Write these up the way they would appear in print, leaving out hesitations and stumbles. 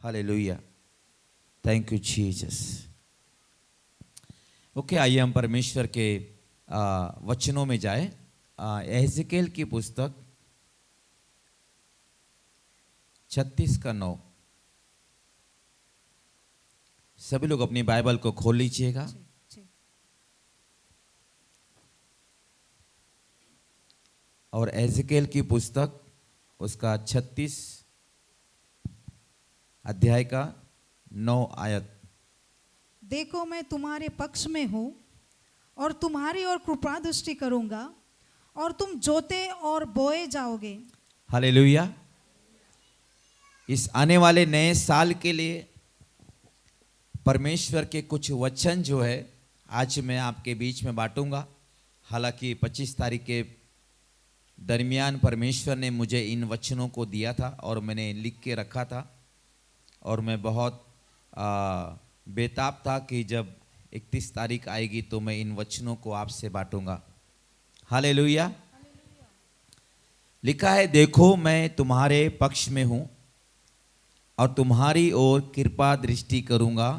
Hallelujah, thank you Jesus. Okay, आइए हम परमेश्वर के वचनों में जाए। एहज़केल की पुस्तक 36:9। सभी लोग अपनी बाइबल को खोल लीजिएगा। और एहज़केल की पुस्तक उसका 36 अध्याय का 9 आयत। देखो मैं तुम्हारे पक्ष में हूँ और तुम्हारी ओर कृपा दृष्टि करूंगा और तुम जोते और बोए जाओगे। हालेलुया। इस आने वाले नए साल के लिए परमेश्वर के कुछ वचन जो है आज मैं आपके बीच में बांटूंगा। हालांकि 25 तारीख के दरमियान परमेश्वर ने मुझे इन वचनों को दिया था और मैंने लिख के रखा था, और मैं बहुत बेताब था कि जब 31 तारीख आएगी तो मैं इन वचनों को आपसे बांटूंगा। हालेलुया। लिखा है, देखो मैं तुम्हारे पक्ष में हूं और तुम्हारी ओर कृपा दृष्टि करूंगा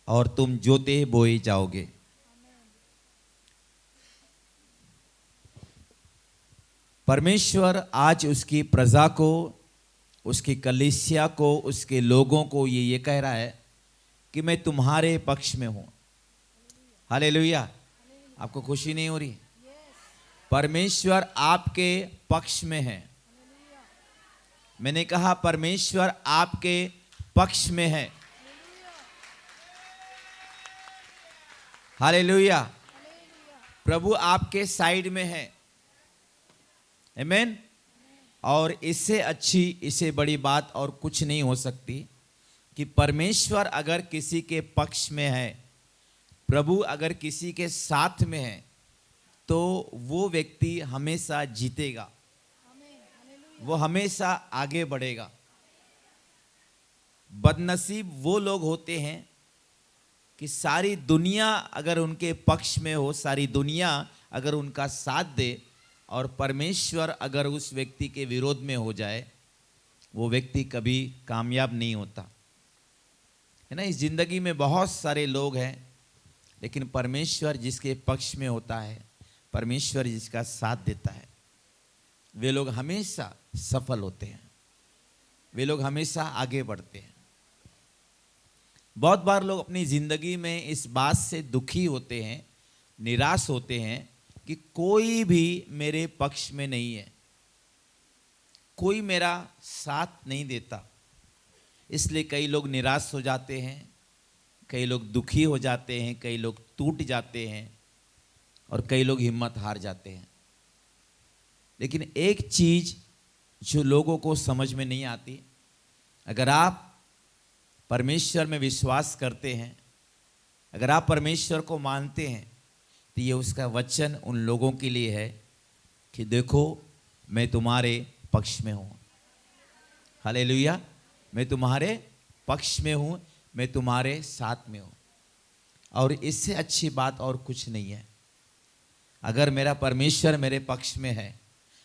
और तुम जोते बोए जाओगे। परमेश्वर आज उसकी प्रजा को, उसकी कलीसिया को, उसके लोगों को ये कह रहा है कि मैं तुम्हारे पक्ष में हूं। हालेलुया। आपको खुशी नहीं हो रही? परमेश्वर आपके पक्ष में है। मैंने कहा परमेश्वर आपके पक्ष में है। हालेलुया। प्रभु आपके साइड में है। आमीन। और इससे अच्छी, इससे बड़ी बात और कुछ नहीं हो सकती कि परमेश्वर अगर किसी के पक्ष में है, प्रभु अगर किसी के साथ में है, तो वो व्यक्ति हमेशा जीतेगा, वो हमेशा आगे बढ़ेगा। बदनसीब वो लोग होते हैं कि सारी दुनिया अगर उनके पक्ष में हो, सारी दुनिया अगर उनका साथ दे, और परमेश्वर अगर उस व्यक्ति के विरोध में हो जाए, वो व्यक्ति कभी कामयाब नहीं होता है ना। इस जिंदगी में बहुत सारे लोग हैं, लेकिन परमेश्वर जिसके पक्ष में होता है, परमेश्वर जिसका साथ देता है, वे लोग हमेशा सफल होते हैं, वे लोग हमेशा आगे बढ़ते हैं। बहुत बार लोग अपनी जिंदगी में इस बात से दुखी होते हैं, निराश होते हैं कि कोई भी मेरे पक्ष में नहीं है, कोई मेरा साथ नहीं देता। इसलिए कई लोग निराश हो जाते हैं, कई लोग दुखी हो जाते हैं, कई लोग टूट जाते हैं और कई लोग हिम्मत हार जाते हैं। लेकिन एक चीज जो लोगों को समझ में नहीं आती, अगर आप परमेश्वर में विश्वास करते हैं, अगर आप परमेश्वर को मानते हैं, तो ये उसका वचन उन लोगों के लिए है कि देखो मैं तुम्हारे पक्ष में हूँ। हालेलुया। मैं तुम्हारे पक्ष में हूँ, मैं तुम्हारे साथ में हूँ। और इससे अच्छी बात और कुछ नहीं है। अगर मेरा परमेश्वर मेरे पक्ष में है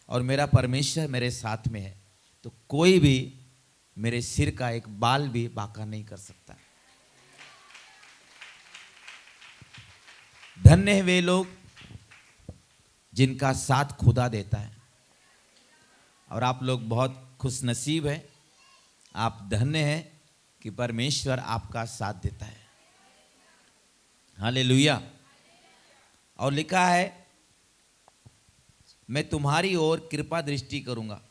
और मेरा परमेश्वर मेरे साथ में है, तो कोई भी मेरे सिर का एक बाल भी बांका नहीं कर सकता। धन्य है वे लोग जिनका साथ खुदा देता है। और आप लोग बहुत खुश नसीब हैं, आप धन्य हैं कि परमेश्वर आपका साथ देता है। हालेलुया। और लिखा है, मैं तुम्हारी ओर कृपा दृष्टि करूंगा।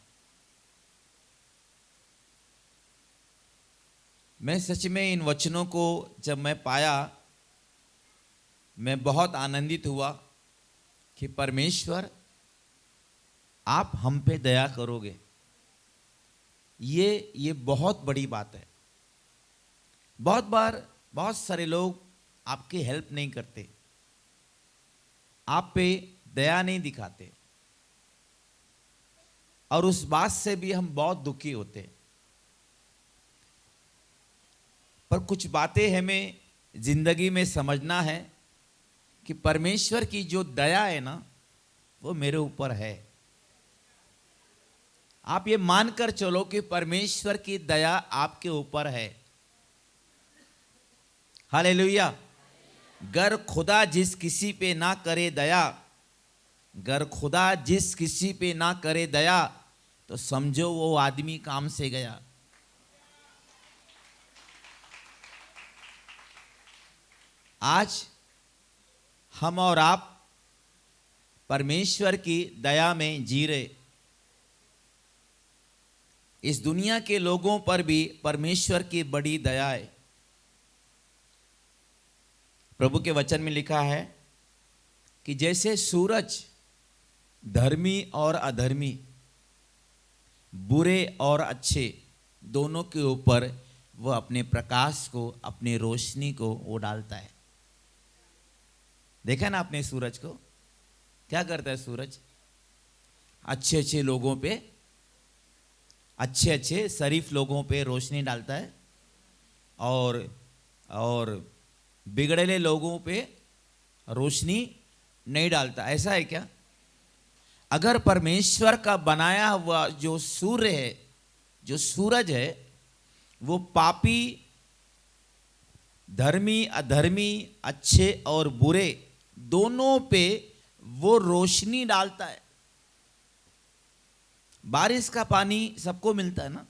मैं सच में इन वचनों को जब मैं पाया, मैं बहुत आनंदित हुआ कि परमेश्वर आप हम पे दया करोगे। ये बहुत बड़ी बात है। बहुत बार बहुत सारे लोग आपकी हेल्प नहीं करते, आप पे दया नहीं दिखाते, और उस बात से भी हम बहुत दुखी होते हैं। पर कुछ बातें हमें जिंदगी में समझना है कि परमेश्वर की जो दया है ना, वो मेरे ऊपर है। आप ये मानकर चलो कि परमेश्वर की दया आपके ऊपर है। हालेलुया। गर खुदा जिस किसी पे ना करे दया, गर खुदा जिस किसी पे ना करे दया, तो समझो वो आदमी काम से गया। आज हम और आप परमेश्वर की दया में जी रहे। इस दुनिया के लोगों पर भी परमेश्वर की बड़ी दया है। प्रभु के वचन में लिखा है कि जैसे सूरज धर्मी और अधर्मी, बुरे और अच्छे दोनों के ऊपर वह अपने प्रकाश को, अपनी रोशनी को वो डालता है। देखा ना आपने सूरज को? क्या करता है सूरज? अच्छे अच्छे लोगों पे, अच्छे अच्छे शरीफ लोगों पे रोशनी डालता है और बिगड़ेले लोगों पे रोशनी नहीं डालता। ऐसा है क्या? अगर परमेश्वर का बनाया हुआ जो सूर्य है, जो सूरज है, वो पापी, धर्मी, अधर्मी, अच्छे और बुरे दोनों पे वो रोशनी डालता है। बारिश का पानी सबको मिलता है ना,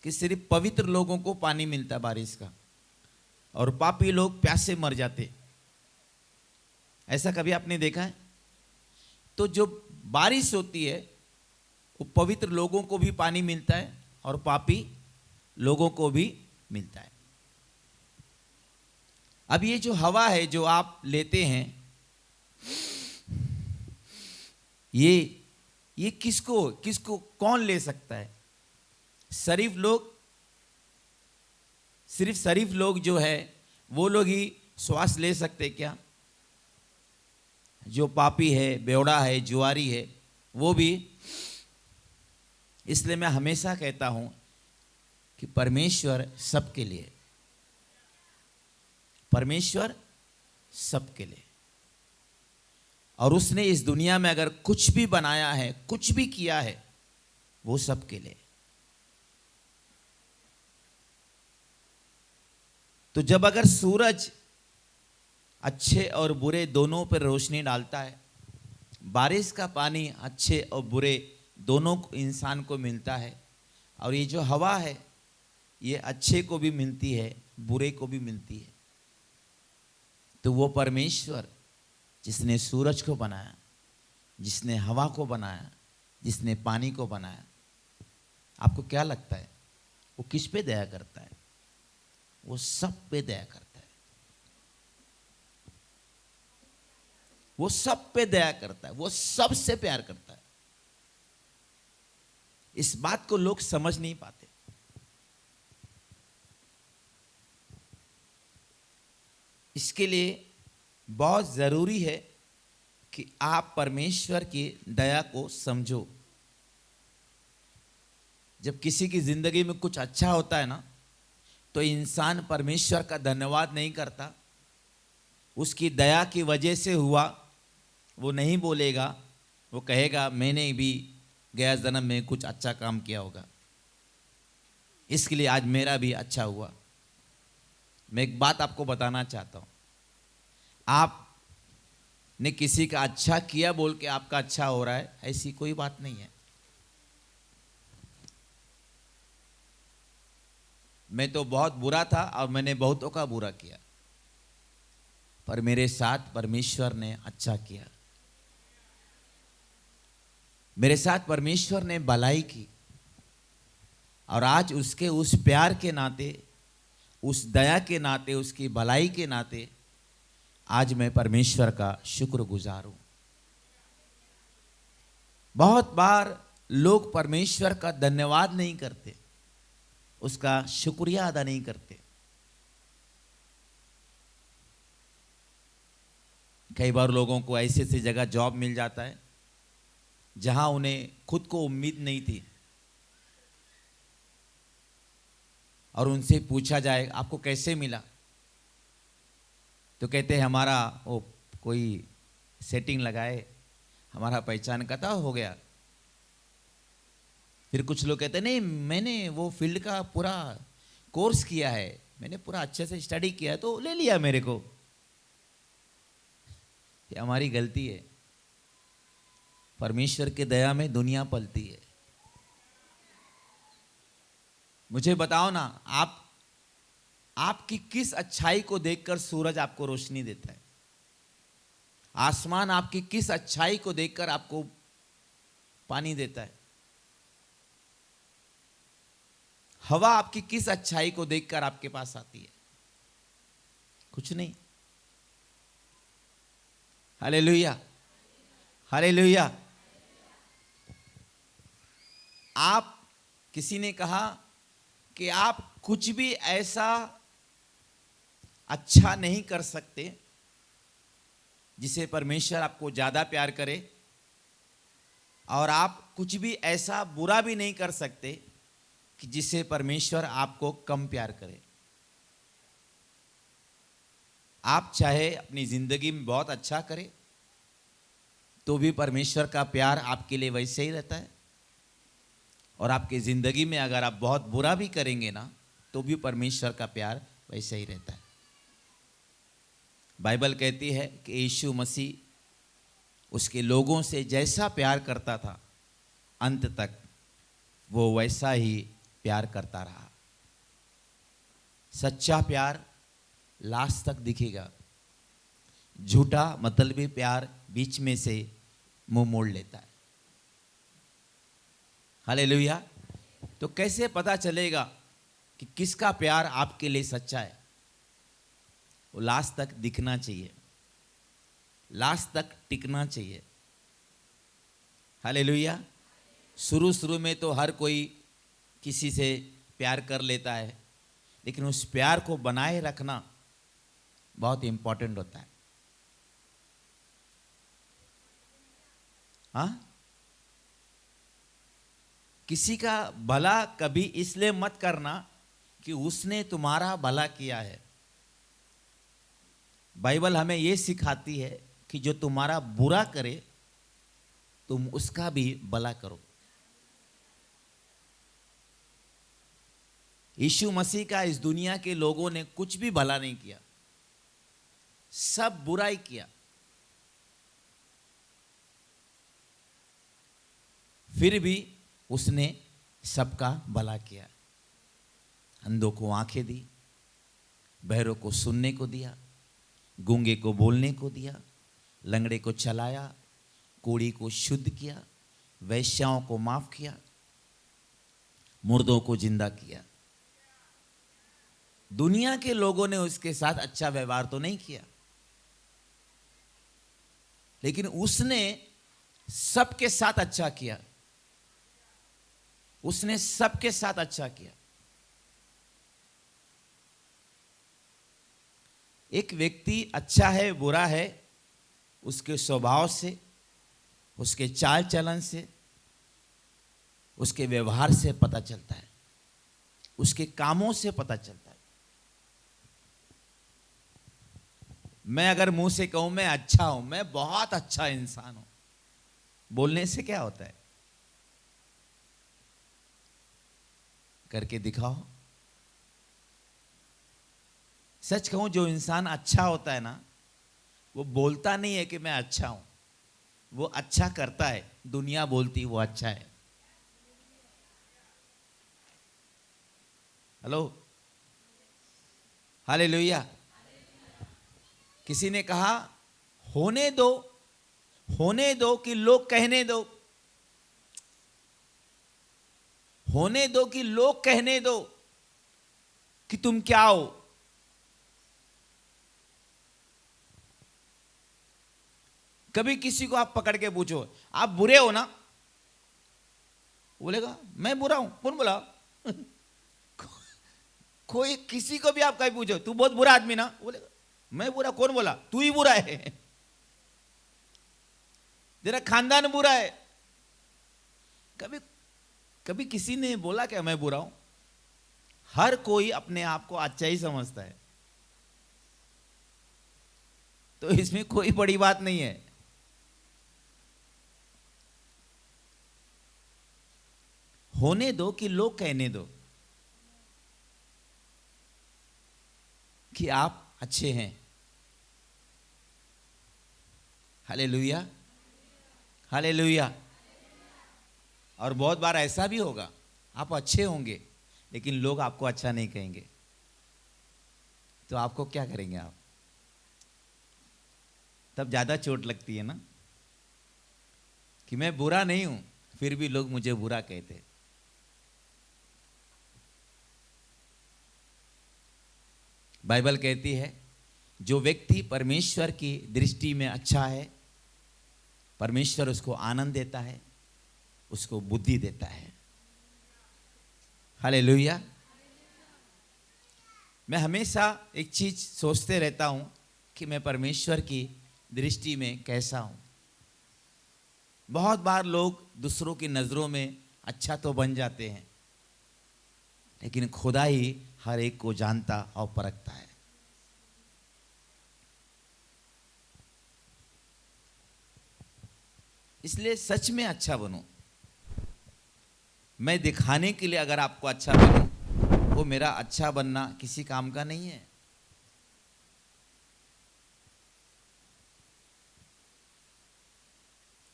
कि सिर्फ पवित्र लोगों को पानी मिलता है बारिश का, और पापी लोग प्यासे मर जाते। ऐसा कभी आपने देखा है? तो जो बारिश होती है वो पवित्र लोगों को भी पानी मिलता है और पापी लोगों को भी मिलता है। अब ये जो हवा है जो आप लेते हैं, ये किसको किसको कौन ले सकता है? शरीफ लोग, सिर्फ शरीफ लोग जो है वो लोग ही श्वास ले सकते क्या? जो पापी है, बेवड़ा है, जुआरी है, वो भी। इसलिए मैं हमेशा कहता हूं कि परमेश्वर सबके लिए, परमेश्वर सबके लिए, और उसने इस दुनिया में अगर कुछ भी बनाया है, कुछ भी किया है, वो सबके लिए। तो जब अगर सूरज अच्छे और बुरे दोनों पर रोशनी डालता है, बारिश का पानी अच्छे और बुरे दोनों इंसान को मिलता है, और ये जो हवा है ये अच्छे को भी मिलती है, बुरे को भी मिलती है, तो वो परमेश्वर जिसने सूरज को बनाया, जिसने हवा को बनाया, जिसने पानी को बनाया, आपको क्या लगता है वो किस पे दया करता है? वो सब पे दया करता है। वो सब पे दया करता है, वो सबसे प्यार करता है। इस बात को लोग समझ नहीं पाते। इसके लिए बहुत जरूरी है कि आप परमेश्वर की दया को समझो। जब किसी की जिंदगी में कुछ अच्छा होता है ना, तो इंसान परमेश्वर का धन्यवाद नहीं करता। उसकी दया की वजह से हुआ वो नहीं बोलेगा, वो कहेगा मैंने भी गया जन्म में कुछ अच्छा काम किया होगा, इसके लिए आज मेरा भी अच्छा हुआ। मैं एक बात आपको बताना चाहता हूं, आपने किसी का अच्छा किया बोल के आपका अच्छा हो रहा है, ऐसी कोई बात नहीं है। मैं तो बहुत बुरा था और मैंने बहुतों का बुरा किया, पर मेरे साथ परमेश्वर ने अच्छा किया। मेरे साथ परमेश्वर ने भलाई की, और आज उसके उस प्यार के नाते, उस दया के नाते, उसकी भलाई के नाते आज मैं परमेश्वर का शुक्रगुजार हूं। बहुत बार लोग परमेश्वर का धन्यवाद नहीं करते, उसका शुक्रिया अदा नहीं करते। कई बार लोगों को ऐसे ऐसी जगह जॉब मिल जाता है जहां उन्हें खुद को उम्मीद नहीं थी, और उनसे पूछा जाए आपको कैसे मिला, तो कहते हैं हमारा वो कोई सेटिंग लगाए, हमारा पहचान का था, हो गया, फिर कुछ लोग कहते हैं नहीं, मैंने वो फील्ड का पूरा कोर्स किया है, मैंने पूरा अच्छे से स्टडी किया है तो ले लिया मेरे को। ये हमारी गलती है। परमेश्वर की दया में दुनिया पलती है। मुझे बताओ ना, आपकी किस अच्छाई को देखकर सूरज आपको रोशनी देता है? आसमान आपकी किस अच्छाई को देखकर आपको पानी देता है? हवा आपकी किस अच्छाई को देखकर आपके पास आती है? कुछ नहीं। Hallelujah, hallelujah. आप, किसी ने कहा कि आप कुछ भी ऐसा अच्छा नहीं कर सकते जिसे परमेश्वर आपको ज्यादा प्यार करे, और आप कुछ भी ऐसा बुरा भी नहीं कर सकते कि जिससे परमेश्वर आपको कम प्यार करे। आप चाहे अपनी जिंदगी में बहुत अच्छा करें तो भी परमेश्वर का प्यार आपके लिए वैसे ही रहता है, और आपकी जिंदगी में अगर आप बहुत बुरा भी करेंगे ना तो भी परमेश्वर का प्यार वैसे ही रहता है। बाइबल कहती है कि यीशु मसीह उसके लोगों से जैसा प्यार करता था, अंत तक वो वैसा ही प्यार करता रहा। सच्चा प्यार लास्ट तक दिखेगा। झूठा मतलबी प्यार बीच में से मुंह मोड़ लेता है। हालेलुया। तो कैसे पता चलेगा कि किसका प्यार आपके लिए सच्चा है? वो लास्ट तक दिखना चाहिए, लास्ट तक टिकना चाहिए। हालेलुया। शुरू में तो हर कोई किसी से प्यार कर लेता है, लेकिन उस प्यार को बनाए रखना बहुत इंपॉर्टेंट होता है। हाँ, किसी का भला कभी इसलिए मत करना कि उसने तुम्हारा भला किया है। बाइबल हमें यह सिखाती है कि जो तुम्हारा बुरा करे तुम उसका भी भला करो। यीशु मसीह का इस दुनिया के लोगों ने कुछ भी भला नहीं किया, सब बुराई किया। फिर भी उसने सबका भला किया। अंधों को आंखें दी, बहरों को सुनने को दिया, गूंगे को बोलने को दिया, लंगड़े को चलाया, कोढ़ी को शुद्ध किया, वैश्याओं को माफ किया, मुर्दों को जिंदा किया। दुनिया के लोगों ने उसके साथ अच्छा व्यवहार तो नहीं किया, लेकिन उसने सबके साथ अच्छा किया। उसने सबके साथ अच्छा किया। एक व्यक्ति अच्छा है बुरा है उसके स्वभाव से, उसके चाल चलन से, उसके व्यवहार से पता चलता है, उसके कामों से पता चलता है। मैं अगर मुंह से कहूं मैं अच्छा हूं, मैं बहुत अच्छा इंसान हूं, बोलने से क्या होता है? करके दिखाओ। सच कहूं, जो इंसान अच्छा होता है ना, वो बोलता नहीं है कि मैं अच्छा हूं, वो अच्छा करता है। दुनिया बोलती वो अच्छा है। Hello, hallelujah. किसी ने कहा होने दो, होने दो कि लोग कहने दो, होने दो कि लोग कहने दो कि तुम क्या हो। कभी किसी को आप पकड़ के पूछो आप बुरे हो ना, बोलेगा मैं बुरा हूं। कौन बोला? कोई किसी को भी आप कहीं पूछो तू बहुत बुरा आदमी ना, बोलेगा मैं बुरा। कौन बोला? तू ही बुरा है, तेरा खानदान बुरा है। कभी कभी किसी ने बोला क्या मैं बुरा हूं? हर कोई अपने आप को अच्छा ही समझता है, तो इसमें कोई बड़ी बात नहीं है। होने दो कि लोग कहने दो कि आप अच्छे हैं। Hallelujah, hallelujah. और बहुत बार ऐसा भी होगा, आप अच्छे होंगे लेकिन लोग आपको अच्छा नहीं कहेंगे, तो आपको क्या करेंगे आप? तब ज्यादा चोट लगती है ना, कि मैं बुरा नहीं हूं फिर भी लोग मुझे बुरा कहते। बाइबल कहती है जो व्यक्ति परमेश्वर की दृष्टि में अच्छा है, परमेश्वर उसको आनंद देता है, उसको बुद्धि देता है। हालेलुया। मैं हमेशा एक चीज सोचते रहता हूं कि मैं परमेश्वर की दृष्टि में कैसा हूं। बहुत बार लोग दूसरों की नजरों में अच्छा तो बन जाते हैं, लेकिन खुदा ही हर एक को जानता और परखता है। इसलिए सच में अच्छा बनो। मैं दिखाने के लिए अगर आपको अच्छा बनूं, वो मेरा अच्छा बनना किसी काम का नहीं है।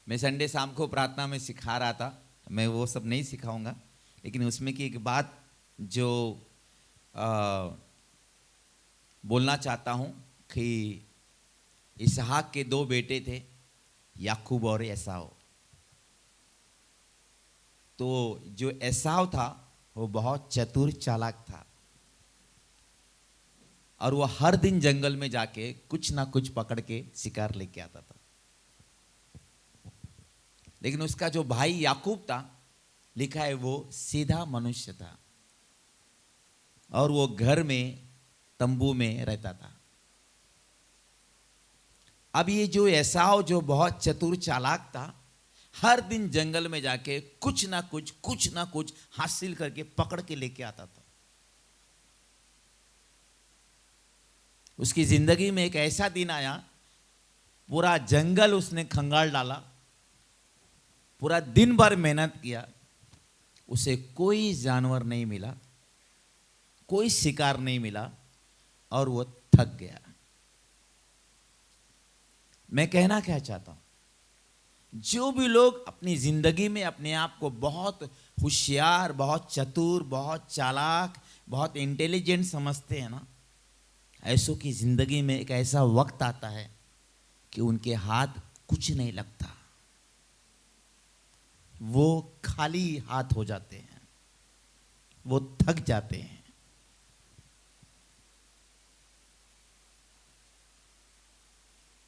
मैं संडे शाम को प्रार्थना में सिखा रहा था, मैं वो सब नहीं सिखाऊंगा, लेकिन उसमें की एक बात जो बोलना चाहता हूं कि इसहाक के दो बेटे थे, याकूब और एसाव। तो जो एसाव था वो बहुत चतुर चालाक था, और वो हर दिन जंगल में जाके कुछ ना कुछ पकड़ के शिकार लेके आता था। लेकिन उसका जो भाई याकूब था, लिखा है वो सीधा मनुष्य था, और वो घर में तंबू में रहता था। अब ये जो एसाव जो बहुत चतुर चालाक था, हर दिन जंगल में जाके कुछ ना कुछ हासिल करके पकड़ के लेके आता था। उसकी जिंदगी में एक ऐसा दिन आया, पूरा जंगल उसने खंगाल डाला, पूरा दिन भर मेहनत किया, उसे कोई जानवर नहीं मिला, कोई शिकार नहीं मिला, और वो थक गया। मैं कहना क्या चाहता हूं, जो भी लोग अपनी जिंदगी में अपने आप को बहुत होशियार, बहुत चतुर, बहुत चालाक, बहुत इंटेलिजेंट समझते हैं ना, ऐसों की जिंदगी में एक ऐसा वक्त आता है कि उनके हाथ कुछ नहीं लगता, वो खाली हाथ हो जाते हैं, वो थक जाते हैं।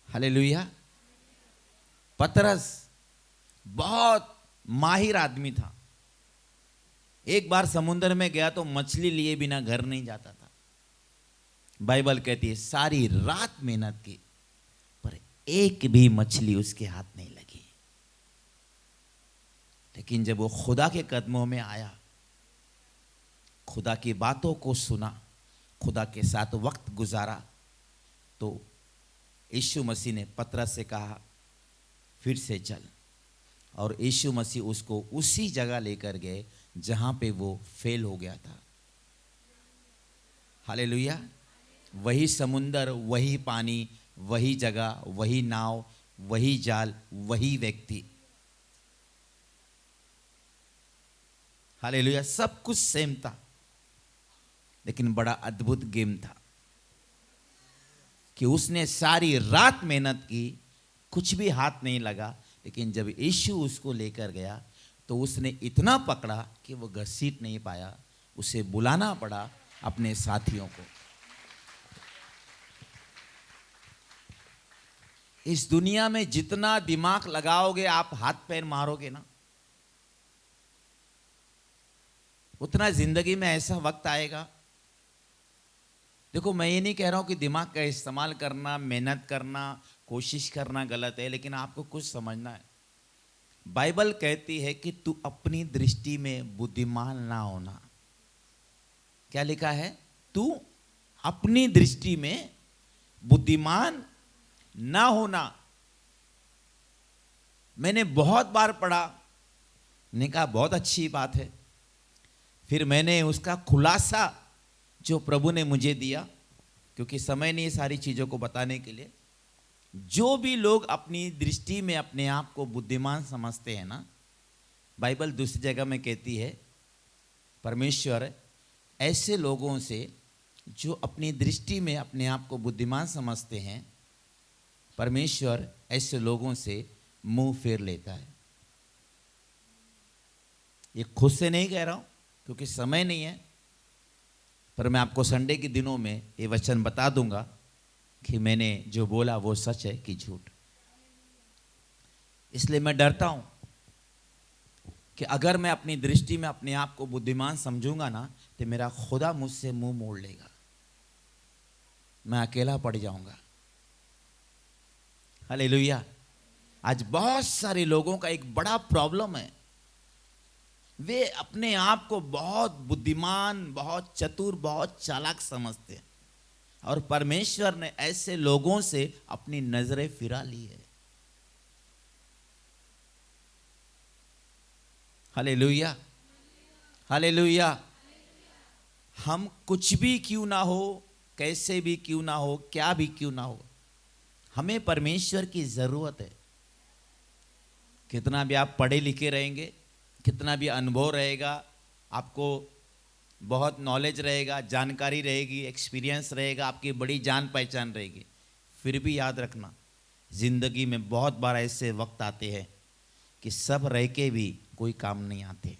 हालेलुया। पतरस बहुत माहिर आदमी था। एक बार समुद्र में गया तो मछली लिए बिना घर नहीं जाता था। बाइबल कहती है सारी रात मेहनत की, पर एक भी मछली उसके हाथ नहीं लगी। लेकिन जब वो खुदा के कदमों में आया, खुदा की बातों को सुना, खुदा के साथ वक्त गुजारा, तो यीशु मसीह ने पतरस से कहा फिर से चल, और यीशु मसीह उसको उसी जगह लेकर गए जहां पे वो फेल हो गया था। हालेलुया। वही समुंदर, वही पानी, वही जगह, वही नाव, वही जाल, वही व्यक्ति। हालेलुया। सब कुछ सेम था, लेकिन बड़ा अद्भुत गेम था कि उसने सारी रात मेहनत की, कुछ भी हाथ नहीं लगा, लेकिन जब यीशु उसको लेकर गया तो उसने इतना पकड़ा कि वो घसीट नहीं पाया, उसे बुलाना पड़ा अपने साथियों को। इस दुनिया में जितना दिमाग लगाओगे आप, हाथ पैर मारोगे ना, उतना जिंदगी में ऐसा वक्त आएगा। देखो, मैं ये नहीं कह रहा हूं कि दिमाग का इस्तेमाल करना, मेहनत करना, कोशिश करना गलत है, लेकिन आपको कुछ समझना है। बाइबल कहती है कि तू अपनी दृष्टि में बुद्धिमान ना होना। क्या लिखा है? तू अपनी दृष्टि में बुद्धिमान ना होना। मैंने बहुत बार पढ़ा, ने कहा बहुत अच्छी बात है, फिर मैंने उसका खुलासा जो प्रभु ने मुझे दिया, क्योंकि समय नहीं है सारी चीज़ों को बताने के लिए। जो भी लोग अपनी दृष्टि में अपने आप को बुद्धिमान समझते हैं ना, बाइबल दूसरी जगह में कहती है परमेश्वर ऐसे लोगों से जो अपनी दृष्टि में अपने आप को बुद्धिमान समझते हैं, परमेश्वर ऐसे लोगों से मुंह फेर लेता है। ये खुद से नहीं कह रहा हूं क्योंकि समय नहीं है, पर मैं आपको संडे के दिनों में ये वचन बता दूंगा कि मैंने जो बोला वो सच है कि झूठ। इसलिए मैं डरता हूं कि अगर मैं अपनी दृष्टि में अपने आप को बुद्धिमान समझूंगा ना, तो मेरा खुदा मुझसे मुंह मोड़ लेगा, मैं अकेला पड़ जाऊंगा। हालेलुया। आज बहुत सारे लोगों का एक बड़ा प्रॉब्लम है, वे अपने आप को बहुत बुद्धिमान, बहुत चतुर, बहुत चालाक समझते हैं, और परमेश्वर ने ऐसे लोगों से अपनी नजरें फिरा ली है। Hallelujah, hallelujah. हम कुछ भी क्यों ना हो, कैसे भी क्यों ना हो, क्या भी क्यों ना हो, हमें परमेश्वर की जरूरत है। कितना भी आप पढ़े लिखे रहेंगे, कितना भी अनुभव रहेगा, आपको बहुत नॉलेज रहेगा, जानकारी रहेगी, एक्सपीरियंस रहेगा, आपकी बड़ी जान पहचान रहेगी, फिर भी याद रखना जिंदगी में बहुत बार ऐसे वक्त आते हैं कि सब रह के भी कोई काम नहीं आते,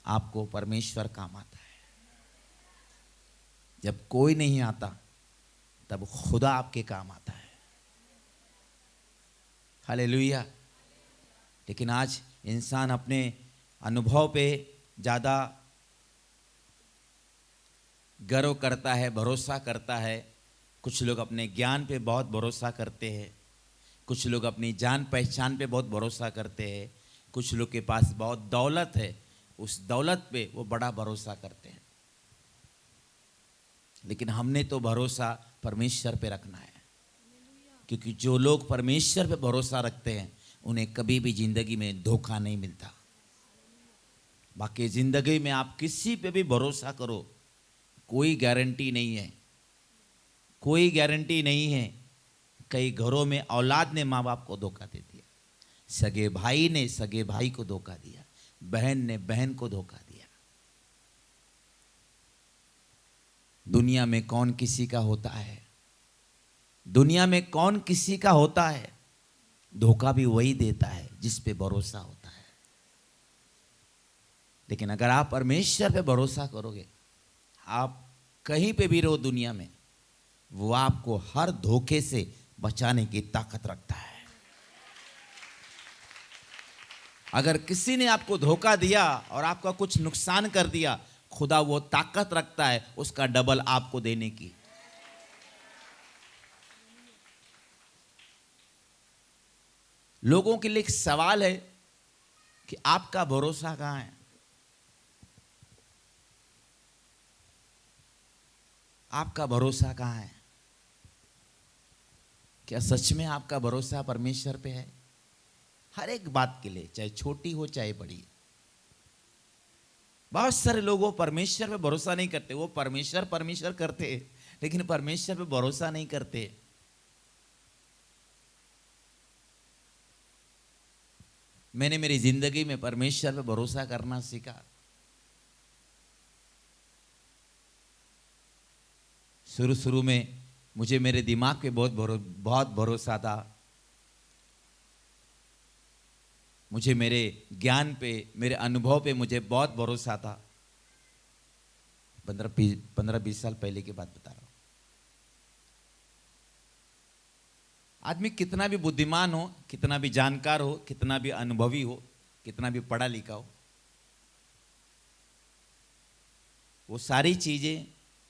आपको परमेश्वर काम आता है। जब कोई नहीं आता तब खुदा आपके काम आता है। हालेलुया। लेकिन आज इंसान अपने अनुभव पे ज़्यादा गर्व करता है, भरोसा करता है। कुछ लोग अपने ज्ञान पे बहुत भरोसा करते हैं, कुछ लोग अपनी जान पहचान पे बहुत भरोसा करते हैं, कुछ लोग के पास बहुत दौलत है, उस दौलत पे वो बड़ा भरोसा करते हैं। लेकिन हमने तो भरोसा परमेश्वर पे रखना है, क्योंकि जो लोग परमेश्वर पे भरोसा रखते हैं उन्हें कभी भी जिंदगी में धोखा नहीं मिलता। बाकी जिंदगी में आप किसी पे भी भरोसा करो, कोई गारंटी नहीं है, कोई गारंटी नहीं है। कई घरों में औलाद ने माँ बाप को धोखा दे दिया, सगे भाई ने सगे भाई को धोखा दिया, बहन ने बहन को धोखा दिया। दुनिया में कौन किसी का होता है? दुनिया में कौन किसी का होता है? धोखा भी वही देता है जिस पे भरोसा होता है। लेकिन अगर आप परमेश्वर पे भरोसा करोगे, आप कहीं पे भी रहो दुनिया में, वो आपको हर धोखे से बचाने की ताकत रखता है। अगर किसी ने आपको धोखा दिया और आपका कुछ नुकसान कर दिया, खुदा वो ताकत रखता है उसका डबल आपको देने की। लोगों के लिए एक सवाल है कि आपका भरोसा कहां है? आपका भरोसा कहां है? क्या सच में आपका भरोसा परमेश्वर पे है? हर एक बात के लिए, चाहे छोटी हो चाहे बड़ी। बहुत सारे लोग वो परमेश्वर पे भरोसा नहीं करते, वो परमेश्वर परमेश्वर करते लेकिन परमेश्वर पे भरोसा नहीं करते। मैंने मेरी जिंदगी में परमेश्वर पे भरोसा करना सीखा। शुरू शुरू में मुझे मेरे दिमाग पे बहुत भरोसा था, मुझे मेरे ज्ञान पे, मेरे अनुभव पे मुझे बहुत भरोसा था। 15-20 साल पहले की बात बता रहा हूं। आदमी कितना भी बुद्धिमान हो, कितना भी जानकार हो, कितना भी अनुभवी हो, कितना भी पढ़ा लिखा हो, वो सारी चीजें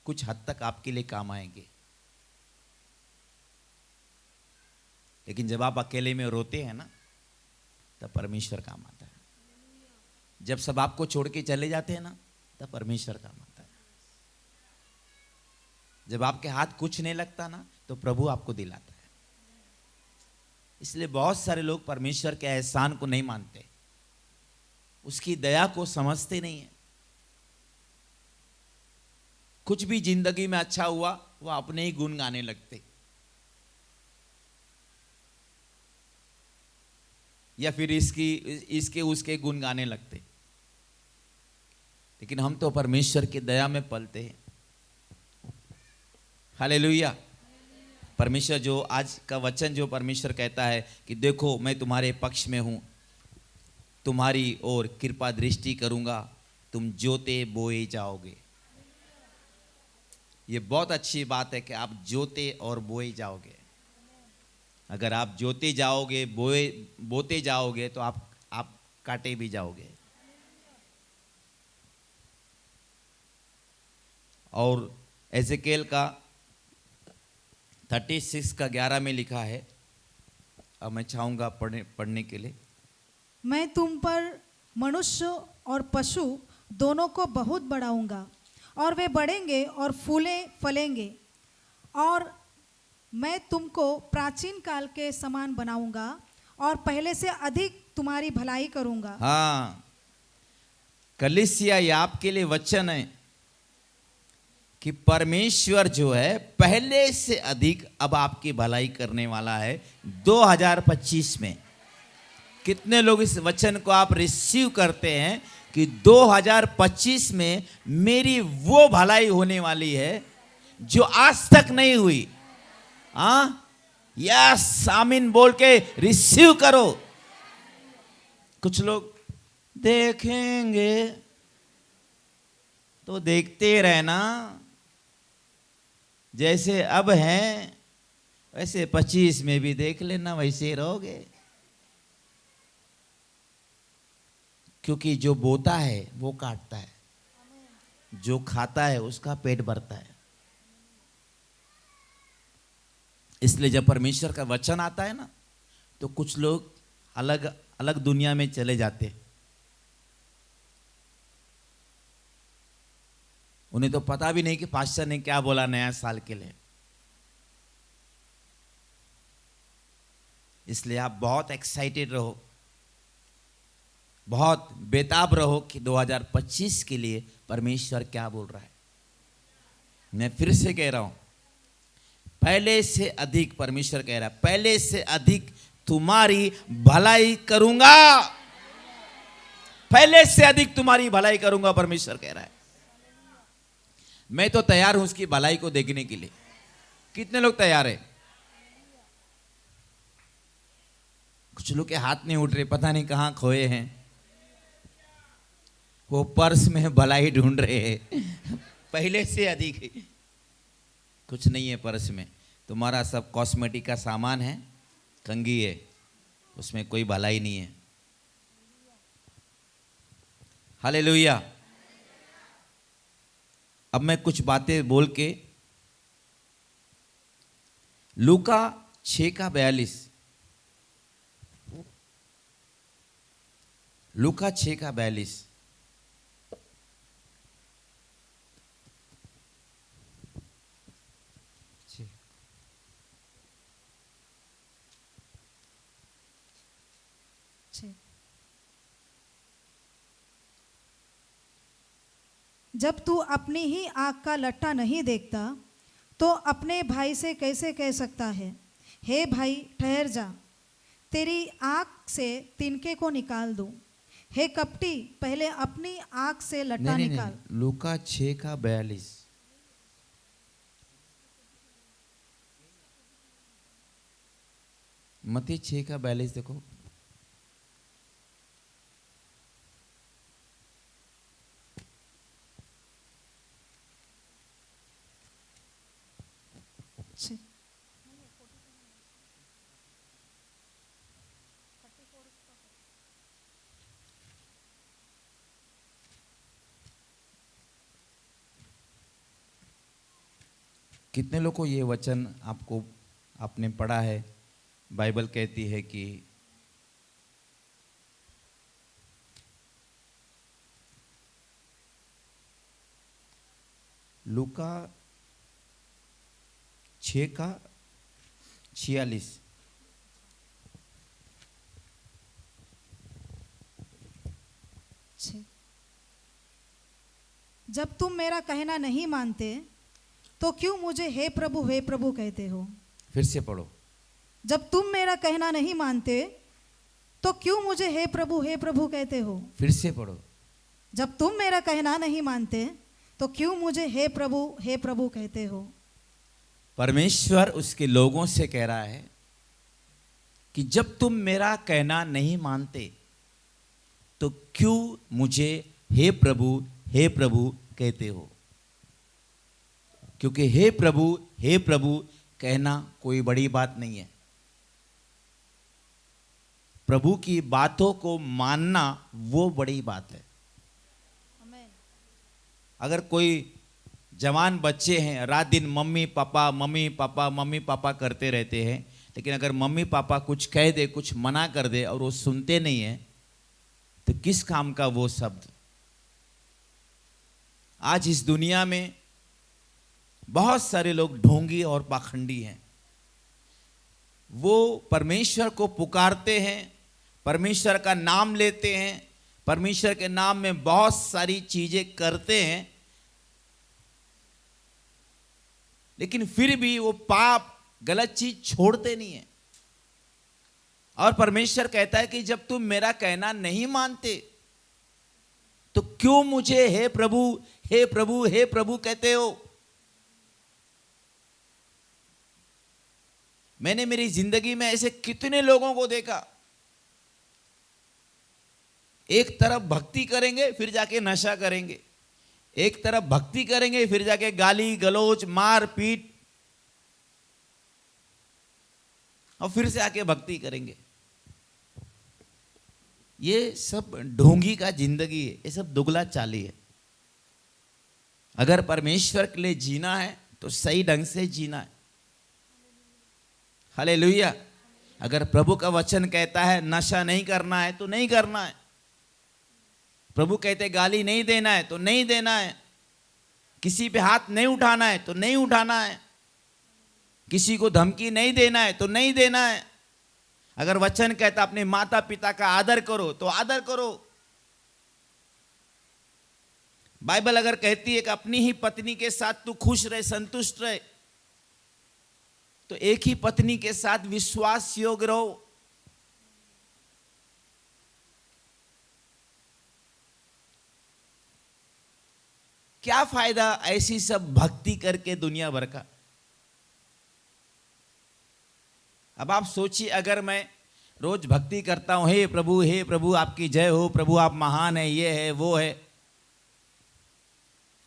कुछ हद तक आपके लिए काम आएंगे। लेकिन जब आप अकेले में रोते हैं ना, तब परमेश्वर काम आता है। जब सब आपको छोड़ के चले जाते हैं ना, तब परमेश्वर काम आता है। जब आपके हाथ कुछ नहीं लगता ना, तो प्रभु आपको दिलाता है। इसलिए बहुत सारे लोग परमेश्वर के एहसान को नहीं मानते, उसकी दया को समझते नहीं है। कुछ भी जिंदगी में अच्छा हुआ वो अपने ही गुण गाने लगते, या फिर इसके उसके गुण गाने लगते। लेकिन हम तो परमेश्वर की दया में पलते हैं। हालेलुया। परमेश्वर जो आज का वचन जो परमेश्वर कहता है कि देखो मैं तुम्हारे पक्ष में हूं, तुम्हारी ओर कृपा दृष्टि करूंगा, तुम जोते बोए जाओगे। ये बहुत अच्छी बात है कि आप जोते और बोए जाओगे। अगर आप जोते जाओगे, बोते जाओगे तो आप काटे भी जाओगे। और एजेकेल का 36 का 11 में लिखा है, अब मैं चाहूंगा पढ़ने के लिए। मैं तुम पर मनुष्य और पशु दोनों को बहुत बढ़ाऊंगा, और वे बढ़ेंगे और फूले फलेंगे, और मैं तुमको प्राचीन काल के समान बनाऊंगा, और पहले से अधिक तुम्हारी भलाई करूंगा। हाँ, कलीसिया ये आपके लिए वचन है कि परमेश्वर जो है पहले से अधिक अब आपकी भलाई करने वाला है 2025 में। कितने लोग इस वचन को आप रिसीव करते हैं कि 2025 में मेरी वो भलाई होने वाली है जो आज तक नहीं हुई? यस, आमीन बोल के रिसीव करो। कुछ लोग देखेंगे तो देखते रहना, जैसे अब हैं वैसे 25 में भी देख लेना, वैसे रहोगे। क्योंकि जो बोता है वो काटता है, जो खाता है उसका पेट भरता है। इसलिए जब परमेश्वर का वचन आता है ना, तो कुछ लोग अलग अलग दुनिया में चले जाते हैं। उन्हें तो पता भी नहीं कि पास्टर ने क्या बोला नया साल के लिए। इसलिए आप बहुत एक्साइटेड रहो, बहुत बेताब रहो कि 2025 के लिए परमेश्वर क्या बोल रहा है। मैं फिर से कह रहा हूं, पहले से अधिक परमेश्वर कह रहा है, पहले से अधिक तुम्हारी भलाई करूंगा, पहले से अधिक तुम्हारी भलाई करूंगा, परमेश्वर कह रहा है। मैं तो तैयार हूं उसकी भलाई को देखने के लिए। कितने लोग तैयार है? कुछ लोग के हाथ नहीं उठ रहे, पता नहीं कहां खोए हैं। वो पर्स में भलाई ढूंढ रहे हैं पहले से अधिक। कुछ नहीं है पर्स में, तुम्हारा सब कॉस्मेटिक का सामान है, कंघी है, उसमें कोई भलाई नहीं है। हालेलुया। अब मैं कुछ बातें बोल के लूका 6 का 42, लूका 6 का 42। जब तू अपनी ही आँख का लट्टा नहीं देखता तो अपने भाई से कैसे कह सकता है, हे भाई ठहर जा, तेरी आँख से तिनके को निकाल दूं। हे कपटी, पहले अपनी आँख से लट्टा निकाल। लूका 6 का 42। मत्ती 6 का 42 देखो। कितने लोग को ये वचन आपने पढ़ा है? बाइबल कहती है कि लूका 6 का 46। जब तुम मेरा कहना नहीं मानते तो क्यों मुझे हे प्रभु कहते हो। फिर से पढ़ो। जब तुम मेरा कहना नहीं मानते तो क्यों मुझे हे प्रभु कहते हो। फिर से पढ़ो। जब तुम मेरा कहना नहीं मानते तो क्यों मुझे हे प्रभु कहते हो। परमेश्वर उसके लोगों से कह रहा है कि जब तुम मेरा कहना नहीं मानते तो क्यों मुझे हे प्रभु कहते हो। क्योंकि हे प्रभु कहना कोई बड़ी बात नहीं है। प्रभु की बातों को मानना वो बड़ी बात है। अगर कोई जवान बच्चे हैं, रात दिन मम्मी पापा करते रहते हैं, लेकिन अगर मम्मी पापा कुछ कह दे, कुछ मना कर दे और वो सुनते नहीं है, तो किस काम का वो शब्द। आज इस दुनिया में बहुत सारे लोग ढोंगी और पाखंडी हैं। वो परमेश्वर को पुकारते हैं, परमेश्वर का नाम लेते हैं, परमेश्वर के नाम में बहुत सारी चीजें करते हैं, लेकिन फिर भी वो पाप गलत चीज छोड़ते नहीं है। और परमेश्वर कहता है कि जब तुम मेरा कहना नहीं मानते तो क्यों मुझे हे प्रभु कहते हो। मैंने मेरी जिंदगी में ऐसे कितने लोगों को देखा, एक तरफ भक्ति करेंगे फिर जाके नशा करेंगे, एक तरफ भक्ति करेंगे फिर जाके गाली गलौज मार पीट, और फिर से आके भक्ति करेंगे। ये सब ढोंगी का जिंदगी है, ये सब दुगला चाली है। अगर परमेश्वर के लिए जीना है तो सही ढंग से जीना है। हालेलुया। अगर प्रभु का वचन कहता है नशा नहीं करना है तो नहीं करना है। प्रभु कहते गाली नहीं देना है तो नहीं देना है। किसी पे हाथ नहीं उठाना है तो नहीं उठाना है। किसी को धमकी नहीं देना है तो नहीं देना है। अगर वचन कहता अपने माता पिता का आदर करो तो आदर करो। बाइबल अगर कहती है कि अपनी ही पत्नी के साथ तू खुश रहे, संतुष्ट रहे, तो एक ही पत्नी के साथ विश्वास योग्य रहो। क्या फायदा ऐसी सब भक्ति करके दुनिया भर का। अब आप सोचिए, अगर मैं रोज भक्ति करता हूं, हे प्रभु आपकी जय हो, प्रभु आप महान है, ये है वो है,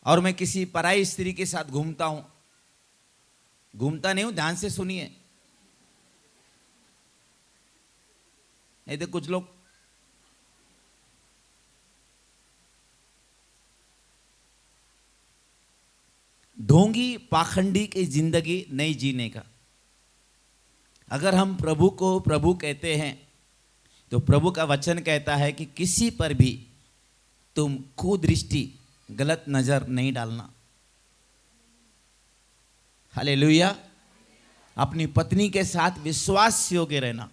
और मैं किसी पराई स्त्री के साथ घूमता हूं, घूमता नहीं हूं, ध्यान से सुनिए। नहीं तो कुछ लोग ढोंगी पाखंडी की जिंदगी नहीं जीने का। अगर हम प्रभु को प्रभु कहते हैं तो प्रभु का वचन कहता है कि किसी पर भी तुम कुदृष्टि, गलत नजर नहीं डालना। हालेलुया। अपनी पत्नी के साथ विश्वास योग्य रहना।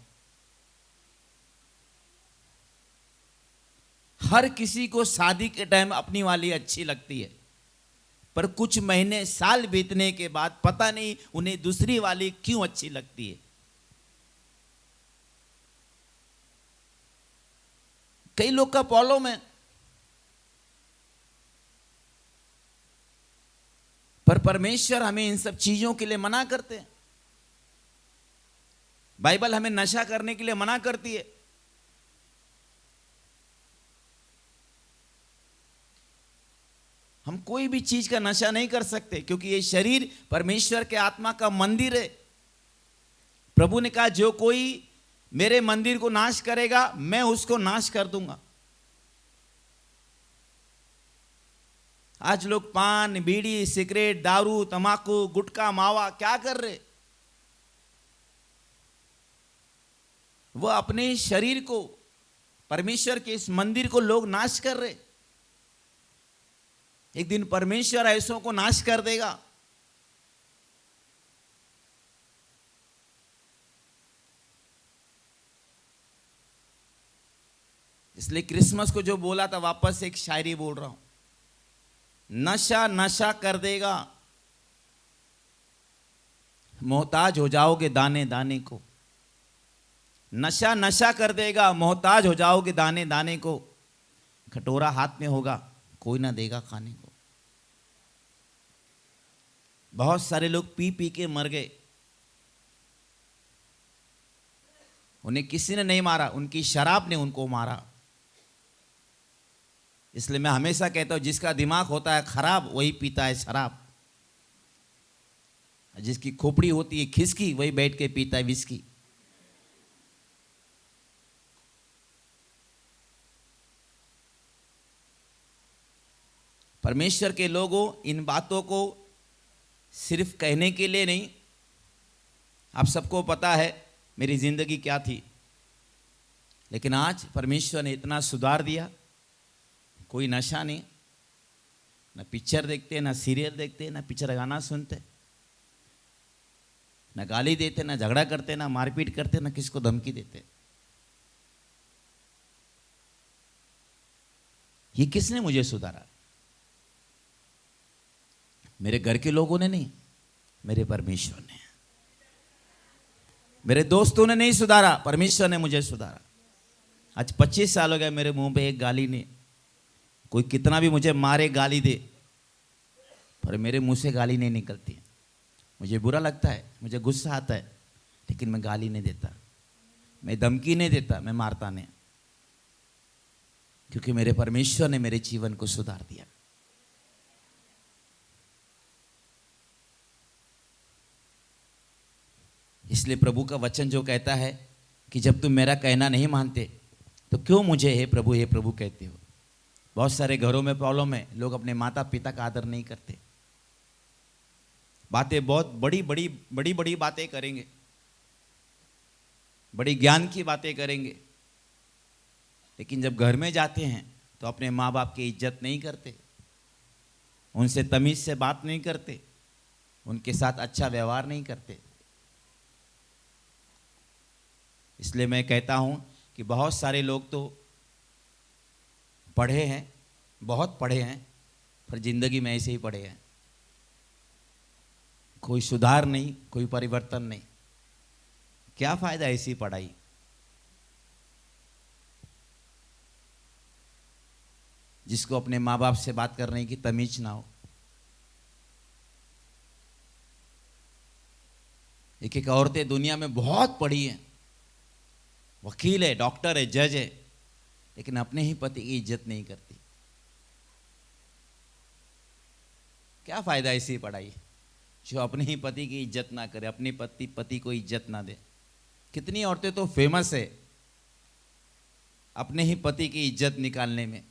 हर किसी को शादी के टाइम अपनी वाली अच्छी लगती है, पर कुछ महीने साल बीतने के बाद पता नहीं उन्हें दूसरी वाली क्यों अच्छी लगती है। कई लोग का प्रॉब्लम है, पर परमेश्वर हमें इन सब चीजों के लिए मना करते हैं। बाइबल हमें नशा करने के लिए मना करती है। हम कोई भी चीज का नशा नहीं कर सकते, क्योंकि ये शरीर परमेश्वर के आत्मा का मंदिर है। प्रभु ने कहा जो कोई मेरे मंदिर को नाश करेगा मैं उसको नाश कर दूंगा। आज लोग पान, बीड़ी, सिगरेट, दारू, तंबाकू, गुटखा, मावा क्या कर रहे। वो अपने शरीर को, परमेश्वर के इस मंदिर को लोग नाश कर रहे। एक दिन परमेश्वर ऐसों को नाश कर देगा। इसलिए क्रिसमस को जो बोला था, वापस एक शायरी बोल रहा हूं। नशा नशा कर देगा, मोहताज हो जाओगे दाने दाने को। नशा नशा कर देगा, मोहताज हो जाओगे दाने दाने को। कटोरा हाथ में होगा, कोई ना देगा खाने को। बहुत सारे लोग पी पी के मर गए, उन्हें किसी ने नहीं मारा, उनकी शराब ने उनको मारा। इसलिए मैं हमेशा कहता हूं, जिसका दिमाग होता है खराब वही पीता है शराब, जिसकी खोपड़ी होती है खिसकी वही बैठ के पीता है विस्की। परमेश्वर के लोगों, इन बातों को सिर्फ कहने के लिए नहीं, आप सबको पता है मेरी जिंदगी क्या थी, लेकिन आज परमेश्वर ने इतना सुधार दिया। कोई नशा नहीं, ना पिक्चर देखते, ना सीरियल देखते, ना पिक्चर गाना सुनते, ना गाली देते, ना झगड़ा करते, ना मारपीट करते, ना किसको धमकी देते। ये किसने मुझे सुधारा? मेरे घर के लोगों ने नहीं, मेरे परमेश्वर ने। मेरे दोस्तों ने नहीं सुधारा, परमेश्वर ने मुझे सुधारा। आज 25 साल हो गए, मेरे मुंह पे एक गाली नहीं। कोई कितना भी मुझे मारे गाली दे, पर मेरे मुंह से गाली नहीं निकलती। मुझे बुरा लगता है, मुझे गुस्सा आता है, लेकिन मैं गाली नहीं देता, मैं धमकी नहीं देता, मैं मारता नहीं, क्योंकि मेरे परमेश्वर ने मेरे जीवन को सुधार दिया। इसलिए प्रभु का वचन जो कहता है कि जब तुम मेरा कहना नहीं मानते तो क्यों मुझे हे प्रभु कहते हो। बहुत सारे घरों में प्रॉब्लम है, लोग अपने माता पिता का आदर नहीं करते। बातें बहुत बड़ी बातें करेंगे, बड़ी ज्ञान की बातें करेंगे, लेकिन जब घर में जाते हैं तो अपने माँ बाप की इज्जत नहीं करते, उनसे तमीज से बात नहीं करते, उनके साथ अच्छा व्यवहार नहीं करते। इसलिए मैं कहता हूं कि बहुत सारे लोग तो पढ़े हैं, बहुत पढ़े हैं, पर जिंदगी में ऐसे ही पढ़े हैं, कोई सुधार नहीं, कोई परिवर्तन नहीं। क्या फायदा ऐसी पढ़ाई? जिसको अपने माँ बाप से बात करने की तमीज ना हो। एक एक औरतें दुनिया में बहुत पढ़ी हैं, वकील है, डॉक्टर है, जज है, लेकिन अपने ही पति की इज्जत नहीं करती। क्या फायदा ऐसी पढ़ाई जो अपने ही पति की इज्जत ना करे, अपने पति को इज्जत ना दे। कितनी औरतें तो फेमस है अपने ही पति की इज्जत निकालने में,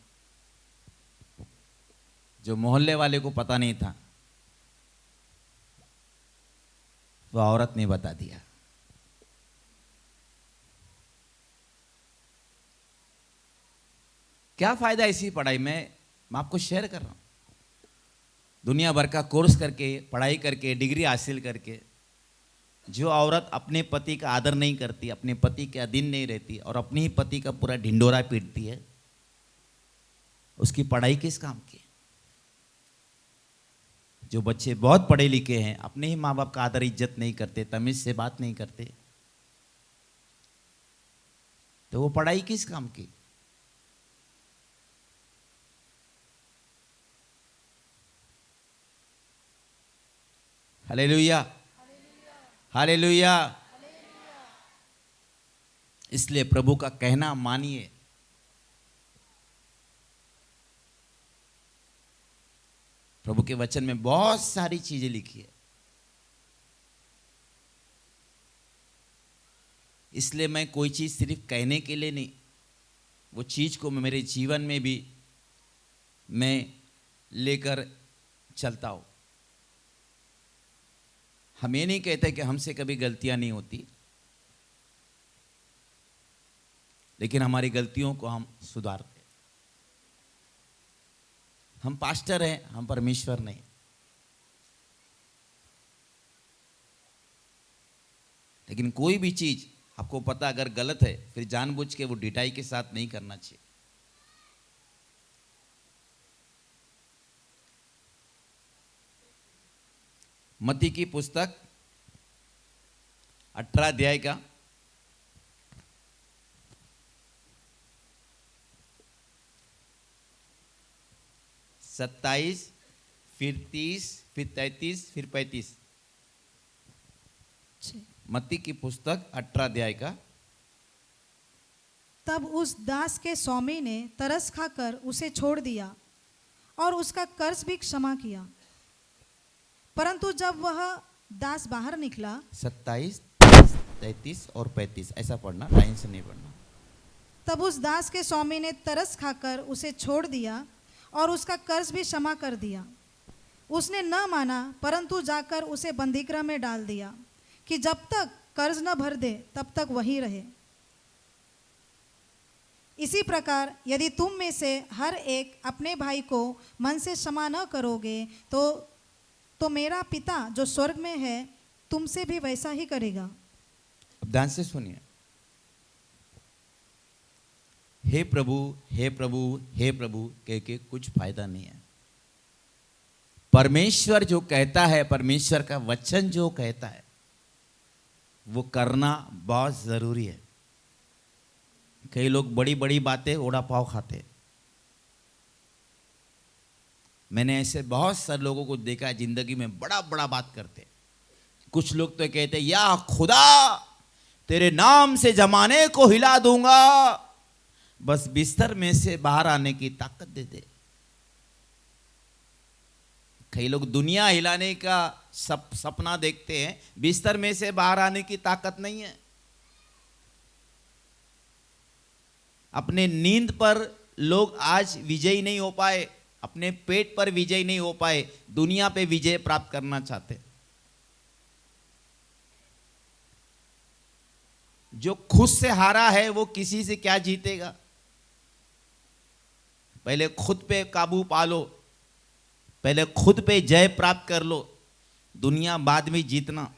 जो मोहल्ले वाले को पता नहीं था वो औरत ने बता दिया। क्या फायदा इसी पढ़ाई में? मैं आपको शेयर कर रहा हूं। दुनिया भर का कोर्स करके, पढ़ाई करके, डिग्री हासिल करके जो औरत अपने पति का आदर नहीं करती, अपने पति के अधीन नहीं रहती और अपने ही पति का पूरा ढिंडोरा पीटती है, उसकी पढ़ाई किस काम की? जो बच्चे बहुत पढ़े लिखे हैं, अपने ही माँ बाप का आदर इज्जत नहीं करते, तमीज से बात नहीं करते, तो वो पढ़ाई किस काम की? Hallelujah, hallelujah. इसलिए प्रभु का कहना मानिए। प्रभु के वचन में बहुत सारी चीजें लिखी है, इसलिए मैं कोई चीज सिर्फ कहने के लिए नहीं, वो चीज को मेरे जीवन में भी मैं लेकर चलता हूं। हम ये नहीं कहते कि हमसे कभी गलतियां नहीं होती, लेकिन हमारी गलतियों को हम सुधारते। हम पास्टर हैं, हम परमेश्वर नहीं। लेकिन कोई भी चीज आपको पता अगर गलत है, फिर जानबूझ के वो ढिठाई के साथ नहीं करना चाहिए। मत्ती की पुस्तक 18 अध्याय का 27, फिर 30, फिर 33, फिर 35। मत्ती की पुस्तक 18 अध्याय का। तब उस दास के स्वामी ने तरस खाकर उसे छोड़ दिया और उसका कर्ज भी क्षमा किया। परंतु जब वह दास बाहर निकला, 27, 30, 33 और 35 ऐसा पढ़ना, लाइन से नहीं पढ़ना। तब उस दास के स्वामी ने तरस खाकर उसे छोड़ दिया और उसका कर्ज भी क्षमा कर दिया। उसने न माना, परंतु जाकर उसे बंदीगृह में डाल दिया कि जब तक कर्ज न भर दे तब तक वहीं रहे। इसी प्रकार यदि तुम में से हर एक अपने भाई को मन से क्षमा न करोगे तो मेरा पिता जो स्वर्ग में है तुमसे भी वैसा ही करेगा। अब ध्यान से सुनिए। हे प्रभु, हे प्रभु, हे प्रभु कह के कुछ फायदा नहीं है। परमेश्वर जो कहता है, परमेश्वर का वचन जो कहता है वो करना बहुत जरूरी है। कई लोग बड़ी बड़ी बातें ओड़ा पाव खाते। मैंने ऐसे बहुत सारे लोगों को देखा है जिंदगी में, बड़ा बड़ा बात करते। कुछ लोग तो कहते या खुदा तेरे नाम से जमाने को हिला दूंगा, बस बिस्तर में से बाहर आने की ताकत दे दे। कई लोग दुनिया हिलाने का सपना देखते हैं, बिस्तर में से बाहर आने की ताकत नहीं है। अपने नींद पर लोग आज विजयी नहीं हो पाए, अपने पेट पर विजयी नहीं हो पाए, दुनिया पे विजय प्राप्त करना चाहते। जो खुद से हारा है वो किसी से क्या जीतेगा। पहले खुद पे काबू पालो, पहले खुद पे जय प्राप्त कर लो, दुनिया बाद में जीतना।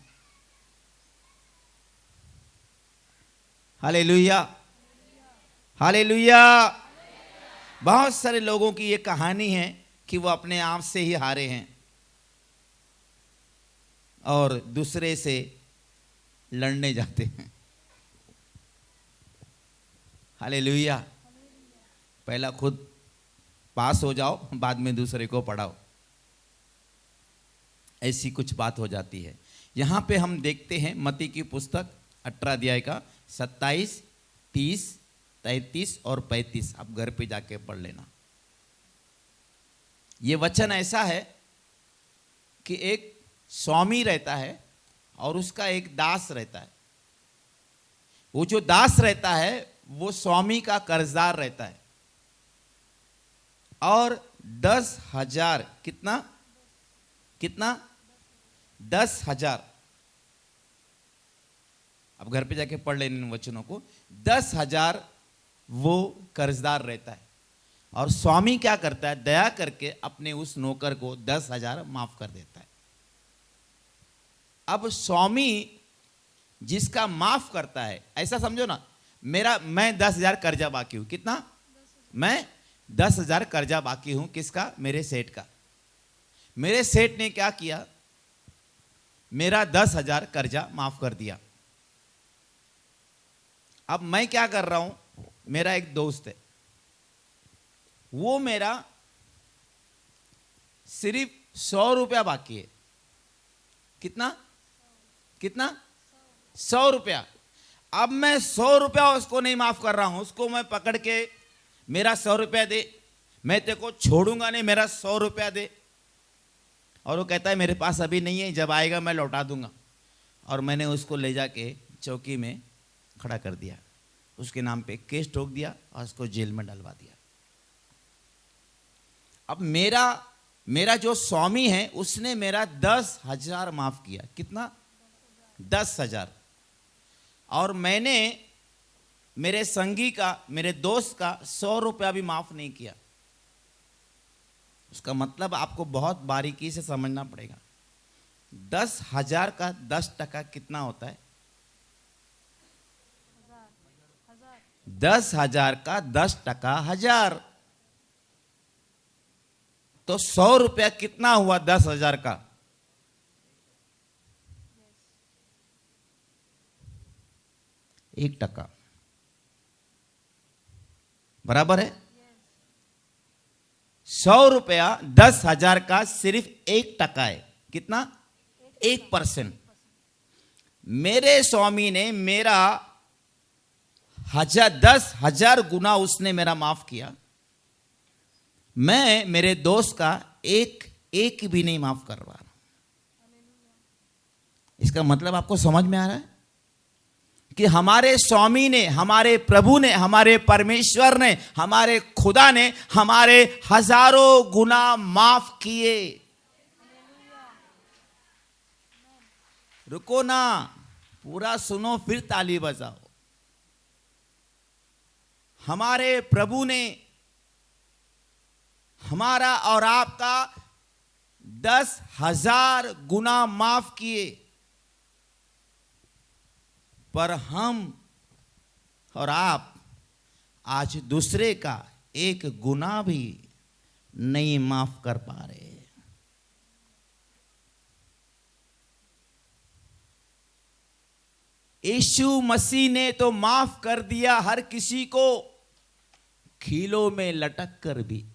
Hallelujah, hallelujah. बहुत सारे लोगों की ये कहानी है कि वो अपने आप से ही हारे हैं और दूसरे से लड़ने जाते हैं। हालेलुया। पहला खुद पास हो जाओ, बाद में दूसरे को पढ़ाओ, ऐसी कुछ बात हो जाती है। यहां पे हम देखते हैं मत्ती की पुस्तक 18 अध्याय का 27, 30, 33 और 35। आप घर पे जाके पढ़ लेना। ये वचन ऐसा है कि एक स्वामी रहता है और उसका एक दास रहता है। वो जो दास रहता है वो स्वामी का कर्जदार रहता है और 10,000 कितना 10,000। अब घर पे जाके पढ़ लेने इन वचनों को। 10,000 वो कर्जदार रहता है और स्वामी क्या करता है, दया करके अपने उस नौकर को 10,000 माफ कर देता है। अब स्वामी जिसका माफ करता है, ऐसा समझो ना, मैं 10,000 कर्जा बाकी हूं। कितना? मैं 10,000 कर्जा बाकी हूं। किसका? मेरे सेठ का। मेरे सेठ ने क्या किया, मेरा 10,000 कर्जा माफ कर दिया। अब मैं क्या कर रहा हूं, मेरा एक दोस्त है, वो मेरा सिर्फ 100 रुपया बाकी है। कितना 100 रुपया। अब मैं 100 रुपया उसको नहीं माफ कर रहा हूं, उसको मैं पकड़ के मेरा 100 रुपया दे, मैं तेरे को छोड़ूंगा नहीं, मेरा 100 रुपया दे। और वो कहता है मेरे पास अभी नहीं है, जब आएगा मैं लौटा दूंगा। और मैंने उसको ले जाके चौकी में खड़ा कर दिया, उसके नाम पे केस ठोक दिया और उसको जेल में डलवा दिया। अब मेरा जो स्वामी है उसने मेरा 10,000 माफ किया। कितना? 10,000। और मैंने मेरे संगी का, मेरे दोस्त का 100 रुपया भी माफ नहीं किया। उसका मतलब आपको बहुत बारीकी से समझना पड़ेगा। 10,000 का 10% कितना होता है? 10,000 का 10% 1,000। तो 100 रुपया कितना हुआ 10,000 का? 1%। बराबर है 100 रुपया 10,000 का सिर्फ 1% है। कितना? 1%। मेरे स्वामी ने मेरा 10,000 गुना उसने मेरा माफ किया। मैं मेरे दोस्त का एक भी नहीं माफ कर रहा। इसका मतलब आपको समझ में आ रहा है कि हमारे स्वामी ने, हमारे प्रभु ने, हमारे परमेश्वर ने, हमारे खुदा ने हमारे हजारों गुना माफ किए। रुको ना, पूरा सुनो फिर ताली बजाओ। हमारे प्रभु ने हमारा और आपका 10,000 गुना माफ किए, पर हम और आप आज दूसरे का 1 गुना भी नहीं माफ कर पा रहे। यीशु मसीह ने तो माफ कर दिया हर किसी को, खीलों में लटक कर भी।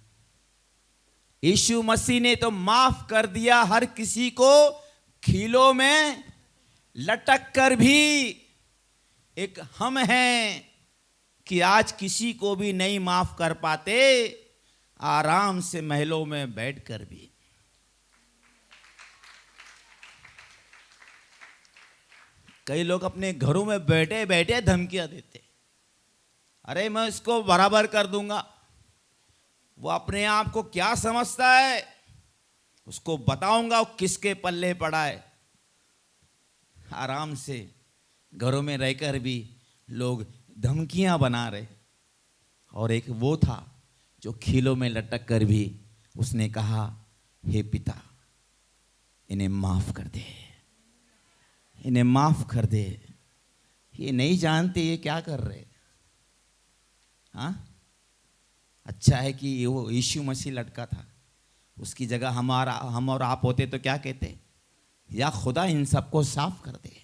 यीशु मसीह ने तो माफ कर दिया हर किसी को, खीलों में लटक कर भी। एक हम हैं कि आज किसी को भी नहीं माफ कर पाते, आराम से महलों में बैठकर भी। कई लोग अपने घरों में बैठे बैठे धमकियां देते, अरे मैं इसको बराबर कर दूंगा। वो अपने आप को क्या समझता है, उसको बताऊंगा वो किसके पल्ले पड़ा है। आराम से घरों में रहकर भी लोग धमकियां बना रहे। और एक वो था जो खीलों में लटक कर भी उसने कहा, हे पिता इन्हें माफ कर दे, इन्हें माफ कर दे। ये नहीं जानते ये क्या कर रहे। हाँ, अच्छा है कि वो यीशु मसीह लटका था, उसकी जगह हम और आप होते तो क्या कहते, या खुदा इन सबको साफ कर दे।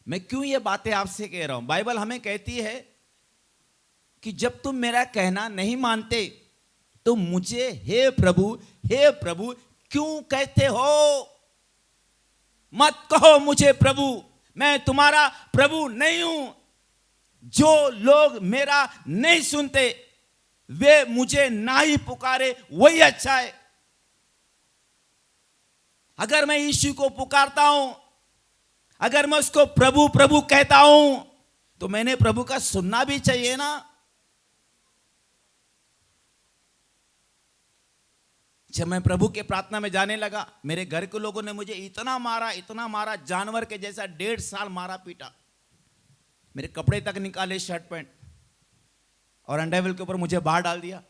मैं क्यों ये बातें आपसे कह रहा हूं? बाइबल हमें कहती है कि जब तुम मेरा कहना नहीं मानते तो मुझे हे प्रभु क्यों कहते हो? मत कहो मुझे प्रभु, मैं तुम्हारा प्रभु नहीं हूं। जो लोग मेरा नहीं सुनते वे मुझे ना ही पुकारे वही अच्छा है। अगर मैं यीशु को पुकारता हूं, अगर मैं उसको प्रभु प्रभु कहता हूं, तो मैंने प्रभु का सुनना भी चाहिए ना। जब मैं प्रभु के प्रार्थना में जाने लगा, मेरे घर के लोगों ने मुझे इतना मारा, जानवर के जैसा 1.5 साल मारा पीटा। मेरे कपड़े तक निकाले, शर्ट पैंट, और अंडरवेयर के ऊपर मुझे बाहर डाल दिया।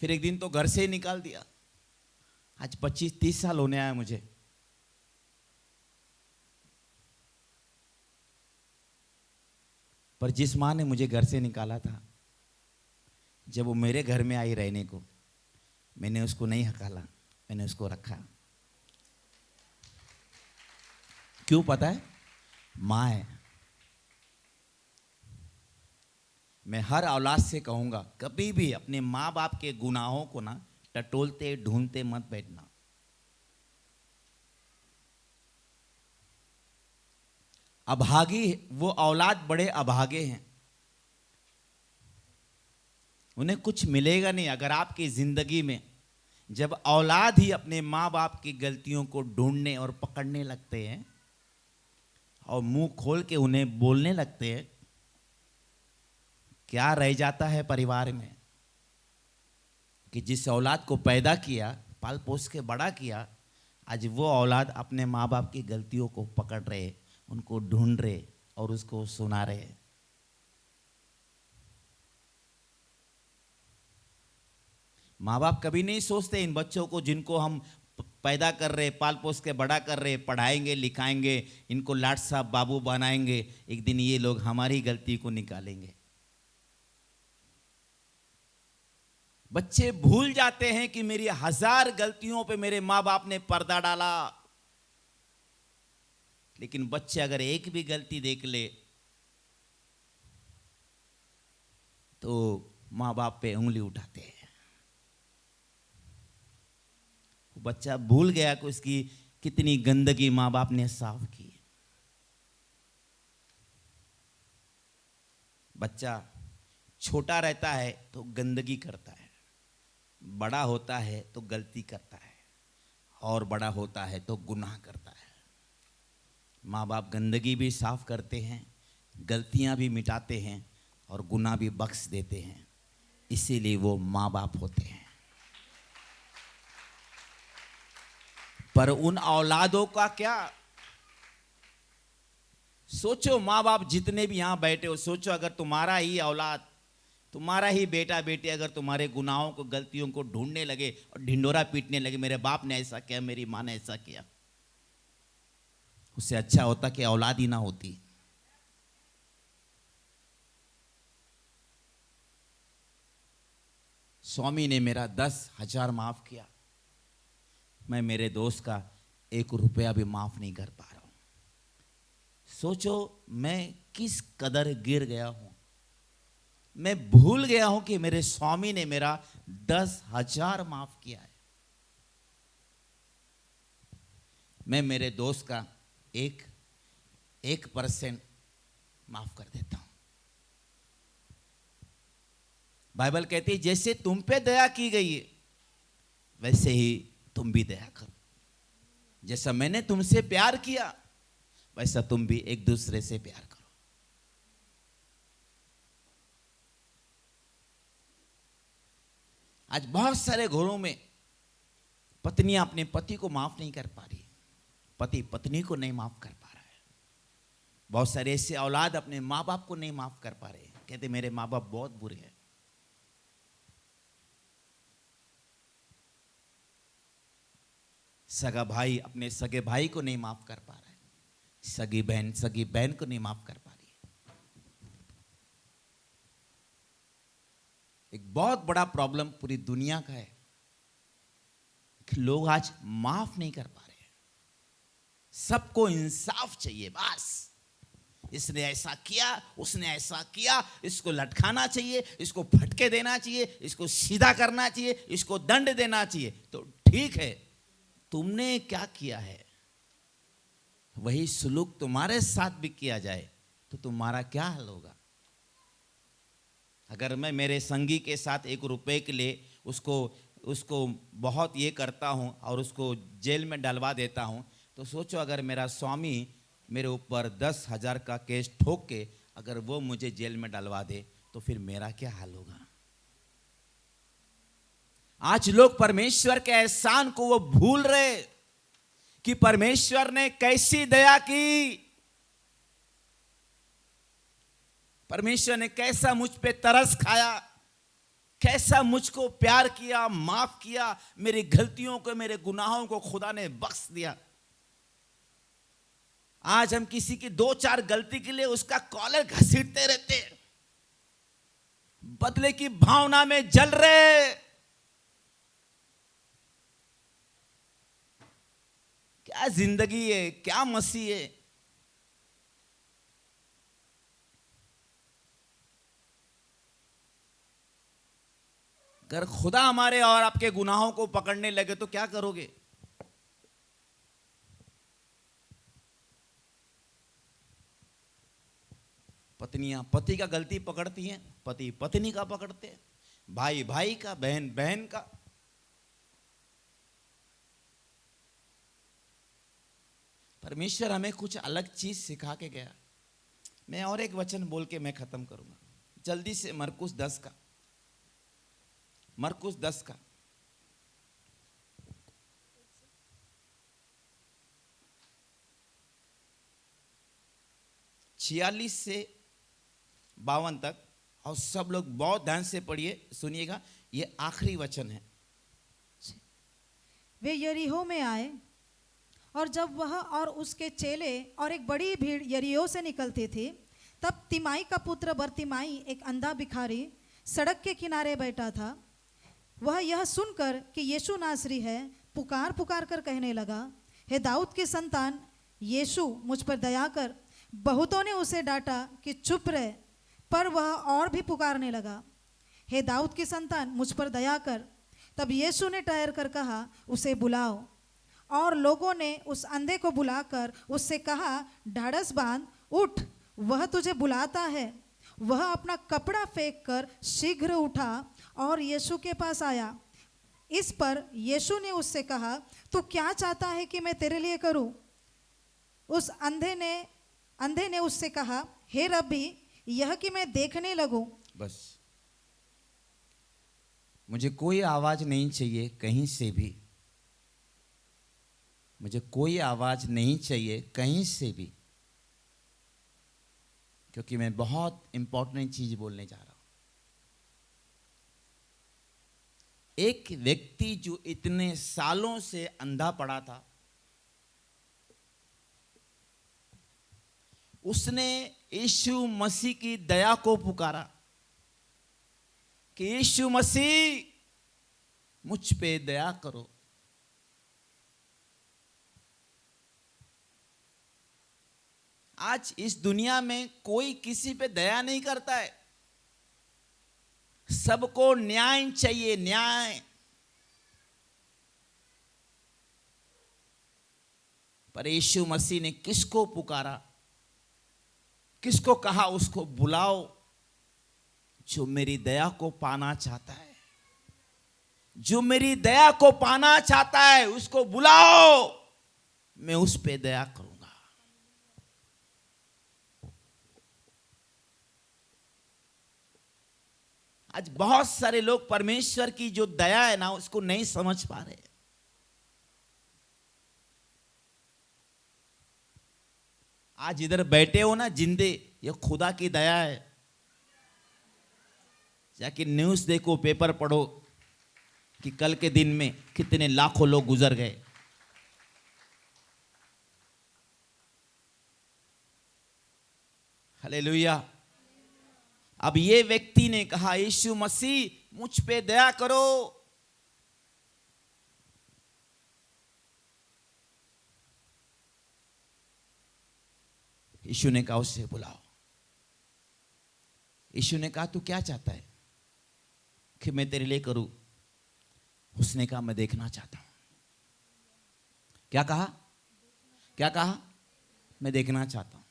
फिर एक दिन तो घर से ही निकाल दिया। आज 25-30 साल होने आया मुझे। पर जिस मां ने मुझे घर से निकाला था, जब वो मेरे घर में आई रहने को, मैंने उसको नहीं हकाला, मैंने उसको रखा। क्यों पता है? मां है। मैं हर औलाद से कहूंगा, कभी भी अपने मां बाप के गुनाहों को ना टटोलते ढूंढते मत बैठना। अभागी वो औलाद बड़े अभागे हैं, उन्हें कुछ मिलेगा नहीं अगर आपकी जिंदगी में जब औलाद ही अपने माँ बाप की गलतियों को ढूंढने और पकड़ने लगते हैं और मुंह खोल के उन्हें बोलने लगते हैं, क्या रह जाता है परिवार में? कि जिस औलाद को पैदा किया, पाल पोस के बड़ा किया, आज वो औलाद अपने माँ बाप की गलतियों को पकड़ रहे, उनको ढूंढ रहे और उसको सुना रहे। माँ बाप कभी नहीं सोचते इन बच्चों को जिनको हम पैदा कर रहे, पाल पोस के बड़ा कर रहे, पढ़ाएंगे लिखाएंगे, इनको लाट साहब बाबू बनाएंगे, एक दिन ये लोग हमारी गलती को निकालेंगे। बच्चे भूल जाते हैं कि मेरी 1000 गलतियों पे मेरे माँ बाप ने पर्दा डाला, लेकिन बच्चे अगर एक भी गलती देख ले तो माँ बाप पे उंगली उठाते हैं। बच्चा भूल गया कि उसकी कितनी गंदगी माँ बाप ने साफ की। बच्चा छोटा रहता है तो गंदगी करता है, बड़ा होता है तो गलती करता है, और बड़ा होता है तो गुनाह करता है। माँ बाप गंदगी भी साफ करते हैं, गलतियां भी मिटाते हैं और गुनाह भी बख्श देते हैं, इसीलिए वो माँ बाप होते हैं। पर उन औलादों का क्या? सोचो, माँ बाप जितने भी यहां बैठे हो, सोचो अगर तुम्हारा ही औलाद, तुम्हारा ही बेटा बेटी अगर तुम्हारे गुनाहों को, गलतियों को ढूंढने लगे और ढिंडोरा पीटने लगे, मेरे बाप ने ऐसा किया, मेरी माँ ने ऐसा किया, उससे अच्छा होता कि औलाद ही ना होती। स्वामी ने मेरा 10,000 माफ किया, मैं मेरे दोस्त का 1 रुपया भी माफ नहीं कर पा रहा हूं। सोचो मैं किस कदर गिर गया हूं। मैं भूल गया हूं कि मेरे स्वामी ने मेरा 10,000 माफ किया है। मैं मेरे दोस्त का 1% माफ कर देता हूं। बाइबल कहती है जैसे तुम पे दया की गई है वैसे ही तुम भी दया करो। जैसा मैंने तुमसे प्यार किया वैसा तुम भी एक दूसरे से प्यार करो। आज बहुत सारे घरों में पत्नियां अपने पति को माफ नहीं कर पा रही, पति पत्नी को नहीं माफ कर पा रहा है। बहुत सारे ऐसे औलाद अपने माँ बाप को नहीं माफ कर पा रहे, कहते मेरे माँ बाप बहुत बुरे हैं। सगा भाई अपने सगे भाई को नहीं माफ कर पा रहा है, सगी बहन को नहीं माफ कर पा रही है। एक बहुत बड़ा प्रॉब्लम पूरी दुनिया का है कि लोग आज माफ नहीं कर पा रहे हैं। सबको इंसाफ चाहिए, बस इसने ऐसा किया, उसने ऐसा किया, इसको लटकाना चाहिए, इसको फटके देना चाहिए, इसको सीधा करना चाहिए, इसको दंड देना चाहिए। तो ठीक है, तुमने क्या किया है वही सुलूक तुम्हारे साथ भी किया जाए तो तुम्हारा क्या हाल होगा? अगर मैं मेरे संगी के साथ 1 रुपए के लिए उसको बहुत ये करता हूं और उसको जेल में डलवा देता हूं, तो सोचो अगर मेरा स्वामी मेरे ऊपर 10,000 का केस ठोक के अगर वो मुझे जेल में डलवा दे तो फिर मेरा क्या हाल होगा? आज लोग परमेश्वर के एहसान को वो भूल रहे कि परमेश्वर ने कैसी दया की, परमेश्वर ने कैसा मुझ पे तरस खाया, कैसा मुझको प्यार किया, माफ किया, मेरी गलतियों को, मेरे गुनाहों को खुदा ने बख्श दिया। आज हम किसी की 2-4 गलती के लिए उसका कॉलर घसीटते रहते, बदले की भावना में जल रहे। क्या जिंदगी है, क्या मसीह है। अगर खुदा हमारे और आपके गुनाहों को पकड़ने लगे तो क्या करोगे? पत्नियां पति का गलती पकड़ती हैं, पति पत्नी का पकड़ते हैं, भाई भाई का, बहन बहन का। परमेश्वर हमें कुछ अलग चीज सिखा के गया। मैं और एक वचन बोल के मैं खत्म करूंगा जल्दी से। मरकुस 10 का, मरकुस 10 का 46 से 52 तक, और सब लोग बहुत ध्यान से पढ़िए, सुनिएगा, ये आखिरी वचन है। वे यरीहो में आए और जब वह और उसके चेले और एक बड़ी भीड़ यरीहो से निकलते थे, तब तिमाई का पुत्र बरतिमाई, एक अंधा भिखारी, सड़क के किनारे बैठा था। वह यह सुनकर कि यीशु नासरी है पुकार पुकार कर कहने लगा, हे दाऊद के संतान यीशु मुझ पर दया कर। बहुतों ने उसे डांटा कि चुप रहे, पर वह और भी पुकारने लगा, हे दाऊद की संतान मुझ पर दया कर। तब यीशु ने ठहर कर कहा, उसे बुलाओ। और लोगों ने उस अंधे को बुलाकर उससे कहा, ढाढ़स बांध, उठ, वह तुझे बुलाता है। वह अपना कपड़ा फेंक कर शीघ्र उठा और यीशु के पास आया। इस पर यीशु ने उससे कहा, तू क्या चाहता है कि मैं तेरे लिए करूं? उस अंधे ने उससे कहा, हे रब्बी, यह कि मैं देखने लगूं। बस, मुझे कोई आवाज नहीं चाहिए कहीं से भी, मुझे कोई आवाज नहीं चाहिए कहीं से भी, क्योंकि मैं बहुत इंपॉर्टेंट चीज बोलने जा रहा हूं। एक व्यक्ति जो इतने सालों से अंधा पड़ा था, उसने यीशु मसीह की दया को पुकारा कि यीशु मसीह मुझ पे दया करो। आज इस दुनिया में कोई किसी पे दया नहीं करता है, सबको न्याय चाहिए, न्याय। पर यीशु मसीह ने किसको पुकारा, किसको कहा उसको बुलाओ? जो मेरी दया को पाना चाहता है, जो मेरी दया को पाना चाहता है उसको बुलाओ, मैं उस पे दया करूंगा। आज बहुत सारे लोग परमेश्वर की जो दया है ना उसको नहीं समझ पा रहे। आज इधर बैठे हो ना जिंदे, ये खुदा की दया है। जाके न्यूज देखो, पेपर पढ़ो कि कल के दिन में कितने लाखों लोग गुजर गए। हालेलुया। अब ये व्यक्ति ने कहा, यीशु मसीह मुझ पे दया करो। यीशु ने कहा उससे बुलाओ। यीशु ने कहा, तू क्या चाहता है कि मैं तेरे लिए करूं? उसने कहा, मैं देखना चाहता हूं। क्या कहा? क्या कहा? मैं देखना चाहता हूं।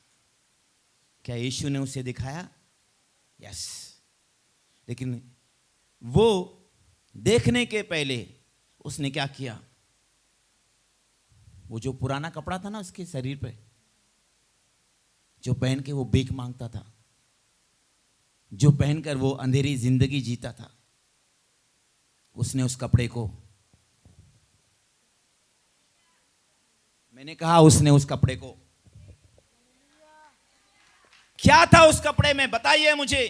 क्या यीशु ने उसे दिखाया? यस। लेकिन वो देखने के पहले उसने क्या किया? वो जो पुराना कपड़ा था ना उसके शरीर पे, जो पहन के वो भीख मांगता था, जो पहनकर वो अंधेरी जिंदगी जीता था, उसने उस कपड़े को, मैंने कहा उसने उस कपड़े को, क्या था उस कपड़े में? बताइए मुझे,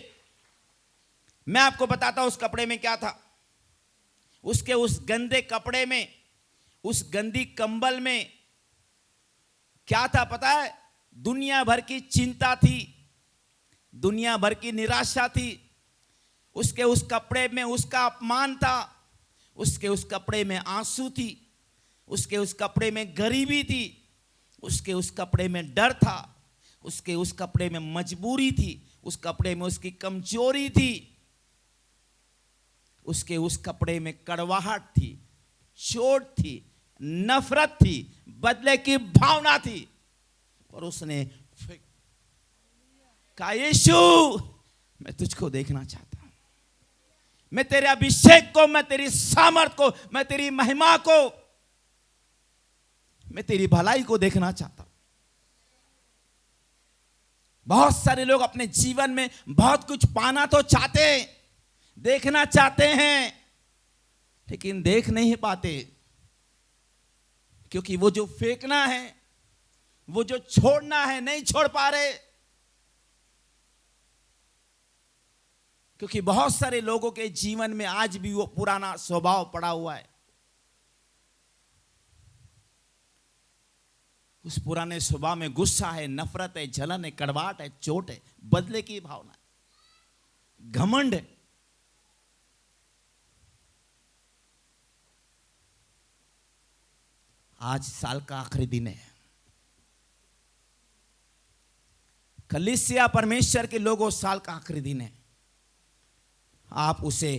मैं आपको बताता हूं उस कपड़े में क्या था। उसके उस गंदे कपड़े में, उस गंदी कंबल में क्या था पता है? दुनिया भर की चिंता थी, दुनिया भर की निराशा थी। उसके उस कपड़े में उसका अपमान था, उसके उस कपड़े में आंसू थी, उसके उस कपड़े में गरीबी थी, उसके उस कपड़े में डर था, उसके उस कपड़े में मजबूरी थी, उस कपड़े में उसकी कमजोरी थी, उसके उस कपड़े में कड़वाहट थी, चोट थी, नफरत थी, बदले की भावना थी। और उसने कहा, यीशु मैं तुझको देखना चाहता हूं, मैं तेरे अभिषेक को, मैं तेरी सामर्थ को, मैं तेरी महिमा को, मैं तेरी भलाई को देखना चाहता हूं। बहुत सारे लोग अपने जीवन में बहुत कुछ पाना तो चाहते हैं, देखना चाहते हैं, लेकिन देख नहीं पाते, क्योंकि वो जो फेंकना है, वो जो छोड़ना है, नहीं छोड़ पा रहे। क्योंकि बहुत सारे लोगों के जीवन में आज भी वो पुराना स्वभाव पड़ा हुआ है। उस पुराने स्वभाव में गुस्सा है, नफरत है, जलन है, कड़वाहट है, चोट है, बदले की भावना है, घमंड है। आज साल का आखिरी दिन है। कलीसिया परमेश्वर के लोगों, साल का आखिरी दिन है। आप उसे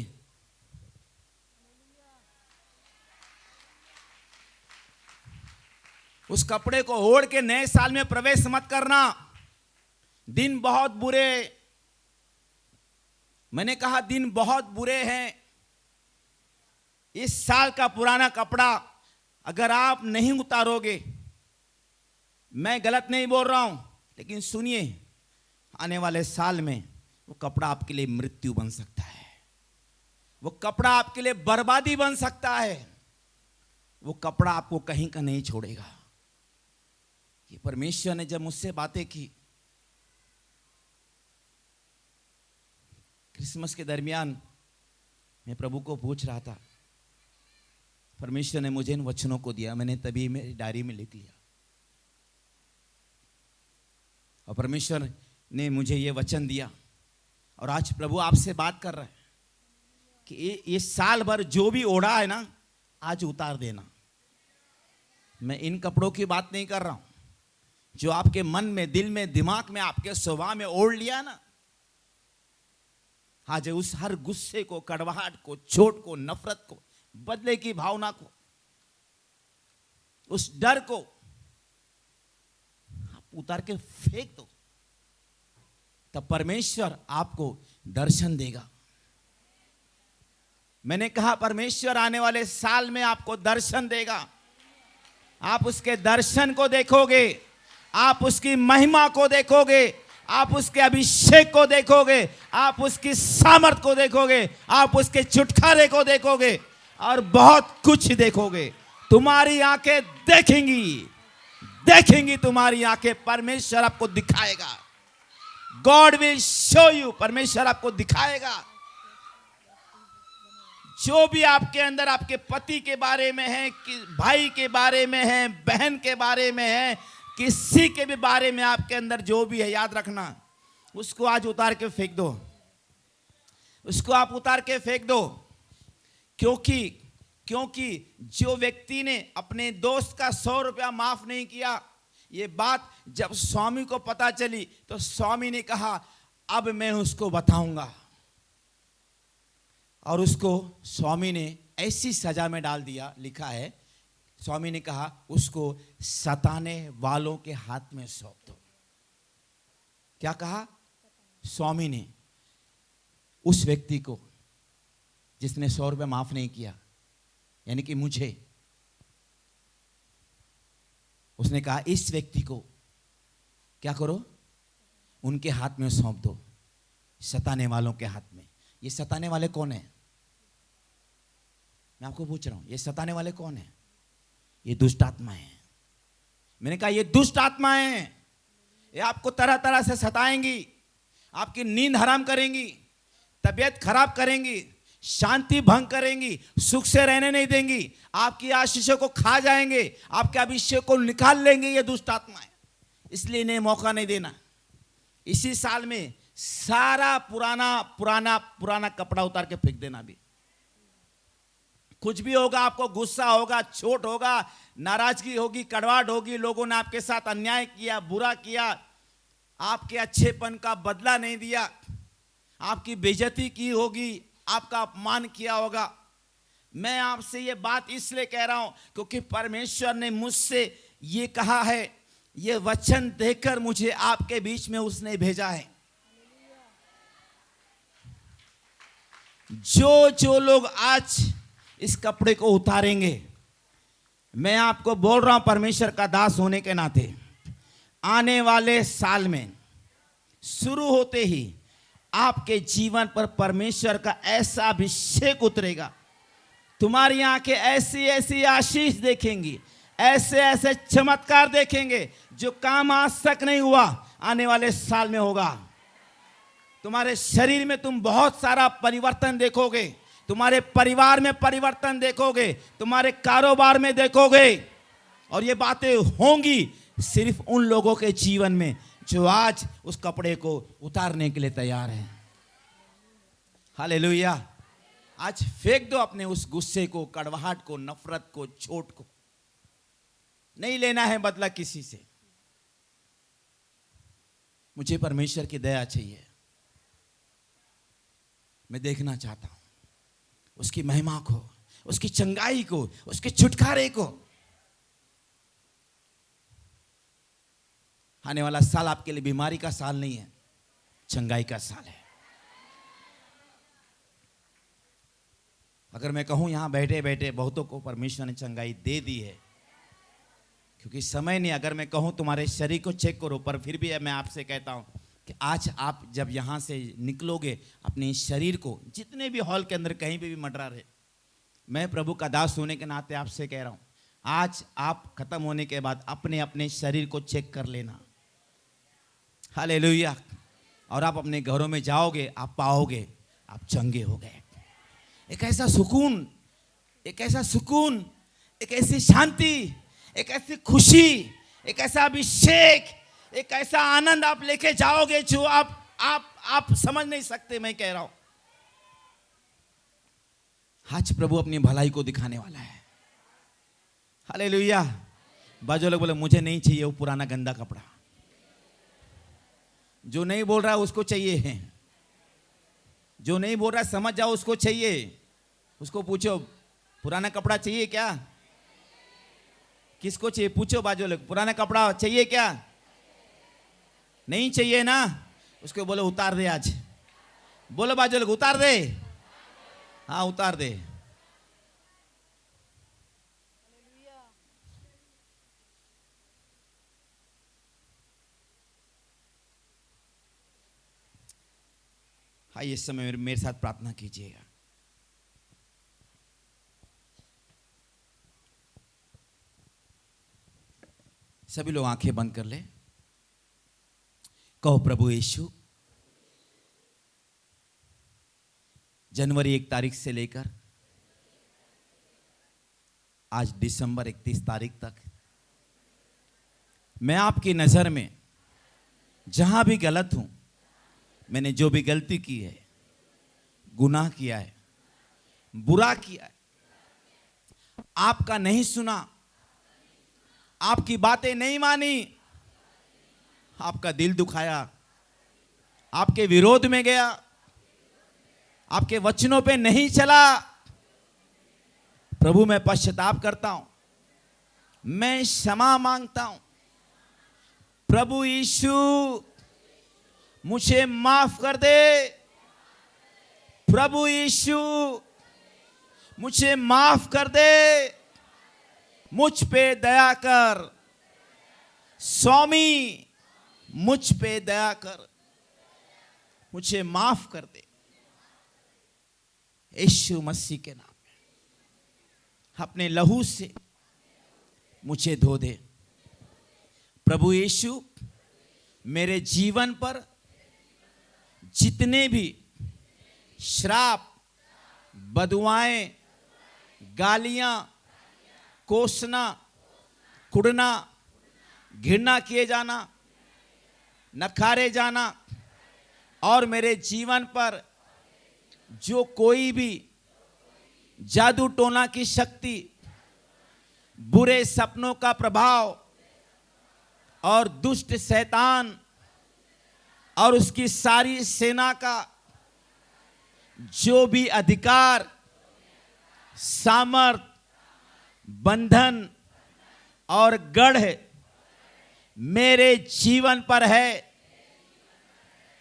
उस कपड़े को ओढ़ के नए साल में प्रवेश मत करना। दिन बहुत बुरे, मैंने कहा दिन बहुत बुरे हैं। इस साल का पुराना कपड़ा अगर आप नहीं उतारोगे, मैं गलत नहीं बोल रहा हूं, लेकिन सुनिए, आने वाले साल में वो कपड़ा आपके लिए मृत्यु बन सकता है। वो कपड़ा आपके लिए बर्बादी बन सकता है। वो कपड़ा आपको कहीं का नहीं छोड़ेगा। ये परमेश्वर ने जब मुझसे बातें की, क्रिसमस के दरमियान मैं प्रभु को पूछ रहा था, परमेश्वर ने मुझे इन वचनों को दिया। मैंने तभी मेरी डायरी में लिख लिया और परमेश्वर ने मुझे ये वचन दिया। और आज प्रभु आपसे बात कर रहा है कि ये साल भर जो भी ओढ़ा है ना, आज उतार देना। मैं इन कपड़ों की बात नहीं कर रहा हूं जो आपके मन में, दिल में, दिमाग में, आपके स्वभाव में ओढ़ लिया ना। आज उस हर गुस्से को, कड़वाहट को, चोट को, नफरत को, बदले की भावना को, उस डर को आप उतार के फेंक दो। तब परमेश्वर आपको दर्शन देगा। मैंने कहा परमेश्वर आने वाले साल में आपको दर्शन देगा। आप उसके दर्शन को देखोगे, आप उसकी महिमा को देखोगे, आप उसके अभिषेक को देखोगे, आप उसकी सामर्थ को देखोगे, आप उसके छुटकारे को देखोगे और बहुत कुछ देखोगे। तुम्हारी आंखें देखेंगी तुम्हारी आंखें। परमेश्वर आपको दिखाएगा। God will show you. परमेश्वर आपको दिखाएगा। जो भी आपके अंदर, आपके पति के बारे में है, कि भाई के बारे में है, बहन के बारे में है, किसी के भी बारे में आपके अंदर जो भी है, याद रखना, उसको आज उतार के फेंक दो। उसको आप उतार के फेंक दो। क्योंकि जो व्यक्ति ने अपने दोस्त का 100 रुपया माफ नहीं किया, ये बात जब स्वामी को पता चली तो स्वामी ने कहा अब मैं उसको बताऊंगा। और उसको स्वामी ने ऐसी सजा में डाल दिया। लिखा है, स्वामी ने कहा उसको सताने वालों के हाथ में सौंप दो। क्या कहा स्वामी ने? उस व्यक्ति को जिसने 100 रुपये माफ नहीं किया, यानी कि मुझे, उसने कहा इस व्यक्ति को क्या करो, उनके हाथ में सौंप दो, सताने वालों के हाथ में। ये सताने वाले कौन है? मैं आपको पूछ रहा हूं, ये सताने वाले कौन है? ये दुष्ट आत्माएं हैं। मैंने कहा ये दुष्ट आत्माएं हैं। ये आपको तरह तरह से सताएंगी, आपकी नींद हराम करेंगी, तबीयत खराब करेंगी, शांति भंग करेंगी, सुख से रहने नहीं देंगी, आपकी आशीषों को खा जाएंगे, आपके अभिषेक को निकाल लेंगे ये दुष्ट आत्माएं। इसलिए इन्हें मौका नहीं देना। इसी साल में सारा पुराना कपड़ा उतार के फेंक देना। भी कुछ भी होगा, आपको गुस्सा होगा, चोट होगा, नाराजगी होगी, कड़वाहट होगी, लोगों ने आपके साथ अन्याय किया, बुरा किया, आपके अच्छेपन का बदला नहीं दिया, आपकी बेइज्जती की होगी, आपका अपमान किया होगा। मैं आपसे ये बात इसलिए कह रहा हूं क्योंकि परमेश्वर ने मुझसे ये कहा है, ये वचन देकर मुझे आपके बीच में उसने भेजा है। जो लोग आज इस कपड़े को उतारेंगे, मैं आपको बोल रहा हूं परमेश्वर का दास होने के नाते, आने वाले साल में शुरू होते ही आपके जीवन पर परमेश्वर का ऐसा अभिषेक उतरेगा। तुम्हारी आंखें ऐसी ऐसी आशीष देखेंगी, ऐसे ऐसे चमत्कार देखेंगे जो काम आज तक नहीं हुआ, आने वाले साल में होगा। तुम्हारे शरीर में तुम बहुत सारा परिवर्तन देखोगे, तुम्हारे परिवार में परिवर्तन देखोगे, तुम्हारे कारोबार में देखोगे। और ये बातें होंगी सिर्फ उन लोगों के जीवन में जो आज उस कपड़े को उतारने के लिए तैयार हैं। हालेलुया। आज फेंक दो अपने उस गुस्से को, कड़वाहट को, नफरत को, चोट को। नहीं लेना है बदला किसी से। मुझे परमेश्वर की दया चाहिए। मैं देखना चाहता हूं उसकी महिमा को, उसकी चंगाई को, उसके छुटकारे को। आने वाला साल आपके लिए बीमारी का साल नहीं है, चंगाई का साल है। अगर मैं कहूं यहां बैठे बैठे बहुतों को परमेश्वर ने चंगाई दे दी है, क्योंकि समय नहीं। अगर मैं कहूं तुम्हारे शरीर को चेक करो, पर फिर भी मैं आपसे कहता हूं कि आज आप जब यहां से निकलोगे, अपने शरीर को, जितने भी हॉल के अंदर कहीं पे भी मंडरा रहे, मैं प्रभु का दास होने के नाते आपसे कह रहा हूं, आज आप खत्म होने के बाद अपने अपने शरीर को चेक कर लेना। हालेलुया। और आप अपने घरों में जाओगे, आप पाओगे आप चंगे हो गए। एक ऐसा सुकून, एक ऐसा सुकून, एक ऐसी शांति, एक ऐसी खुशी, एक ऐसा अभिषेक, एक ऐसा आनंद आप लेके जाओगे जो आप समझ नहीं सकते। मैं कह रहा हूं आज प्रभु अपनी भलाई को दिखाने वाला है। हालेलुया। बाजू लोग बोले मुझे नहीं चाहिए वो पुराना गंदा कपड़ा। जो नहीं बोल रहा उसको चाहिए है, जो नहीं बोल रहा समझ जाओ उसको चाहिए। उसको पूछो पुराना कपड़ा चाहिए क्या? किसको चाहिए? पूछो बाजू लोग, पुराना कपड़ा चाहिए क्या? नहीं चाहिए ना? उसको बोलो उतार दे आज। बोलो बाजू लोग उतार दे। हाँ उतार दे। हाँ इस समय मेरे साथ प्रार्थना कीजिएगा। सभी लोग आंखें बंद कर ले। कहो प्रभु यीशु, जनवरी 1 तारीख से लेकर आज दिसंबर 31 तारीख तक मैं आपकी नजर में जहां भी गलत हूं, मैंने जो भी गलती की है, गुनाह किया है, बुरा किया है, आपका नहीं सुना, आपकी बातें नहीं मानी, आपका दिल दुखाया, आपके विरोध में गया, आपके वचनों पे नहीं चला, प्रभु मैं पश्चाताप करता हूं, मैं क्षमा मांगता हूं। प्रभु यीशु मुझे माफ कर दे। प्रभु यीशु मुझे माफ कर दे। मुझ पे दया कर। स्वामी मुझ पे दया कर, मुझे माफ कर दे। यीशु मसीह के नाम में अपने लहू से मुझे धो दे। प्रभु यीशु मेरे जीवन पर जितने भी श्राप, बदुआएं, गालियां, कोसना, कुड़ना, घृणा किए जाना, नकारे जाना और मेरे जीवन पर जो कोई भी जादू टोना की शक्ति, बुरे सपनों का प्रभाव और दुष्ट शैतान और उसकी सारी सेना का जो भी अधिकार, सामर्थ, बंधन और गढ़ मेरे जीवन पर है,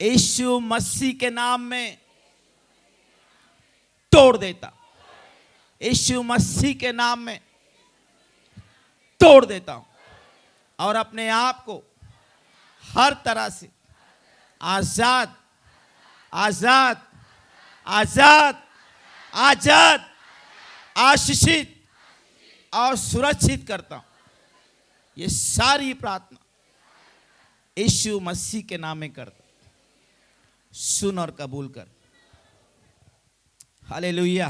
यीशु मसीह के नाम में तोड़ देता। यीशु मसीह के नाम में तोड़ देता हूं और अपने आप को हर तरह से आजाद आजाद आजाद आजाद आशीषित और सुरक्षित करता हूं। ये सारी प्रार्थना यीशु मसीह के नाम में करता। सुन और कबूल कर। Hallelujah,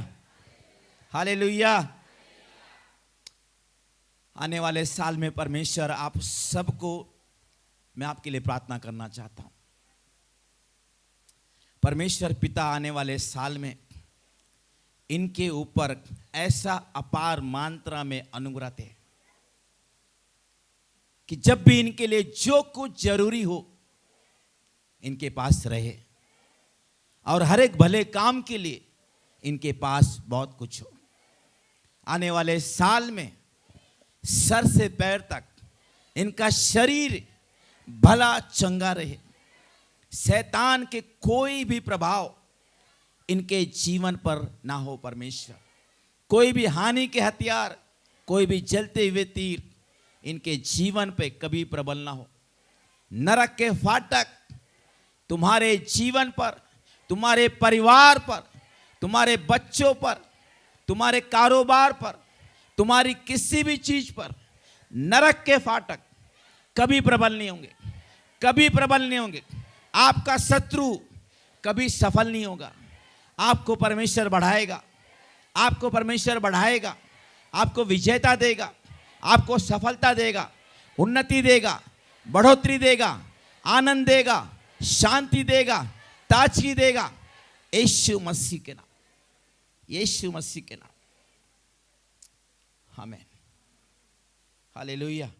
hallelujah. आने वाले साल में परमेश्वर आप सबको, मैं आपके लिए प्रार्थना करना चाहता हूं। परमेश्वर पिता आने वाले साल में इनके ऊपर ऐसा अपार मात्रा में अनुग्रह है कि जब भी इनके लिए जो कुछ जरूरी हो इनके पास रहे, और हर एक भले काम के लिए इनके पास बहुत कुछ हो। आने वाले साल में सर से पैर तक इनका शरीर भला चंगा रहे, शैतान के कोई भी प्रभाव इनके जीवन पर ना हो। परमेश्वर, कोई भी हानि के हथियार, कोई भी जलते हुए तीर इनके जीवन पे कभी प्रबल ना हो। नरक के फाटक तुम्हारे जीवन पर, तुम्हारे परिवार पर, तुम्हारे बच्चों पर, तुम्हारे कारोबार पर, तुम्हारी किसी भी चीज पर नरक के फाटक कभी प्रबल नहीं होंगे, कभी प्रबल नहीं होंगे। आपका शत्रु कभी सफल नहीं होगा। आपको परमेश्वर बढ़ाएगा, आपको परमेश्वर बढ़ाएगा, आपको विजेता देगा, आपको सफलता देगा, उन्नति देगा, बढ़ोतरी देगा, आनंद देगा, शांति देगा, ताजगी देगा, यीशु मसीह के नाम, यीशु मसीह के नाम। आमीन, हालेलुया।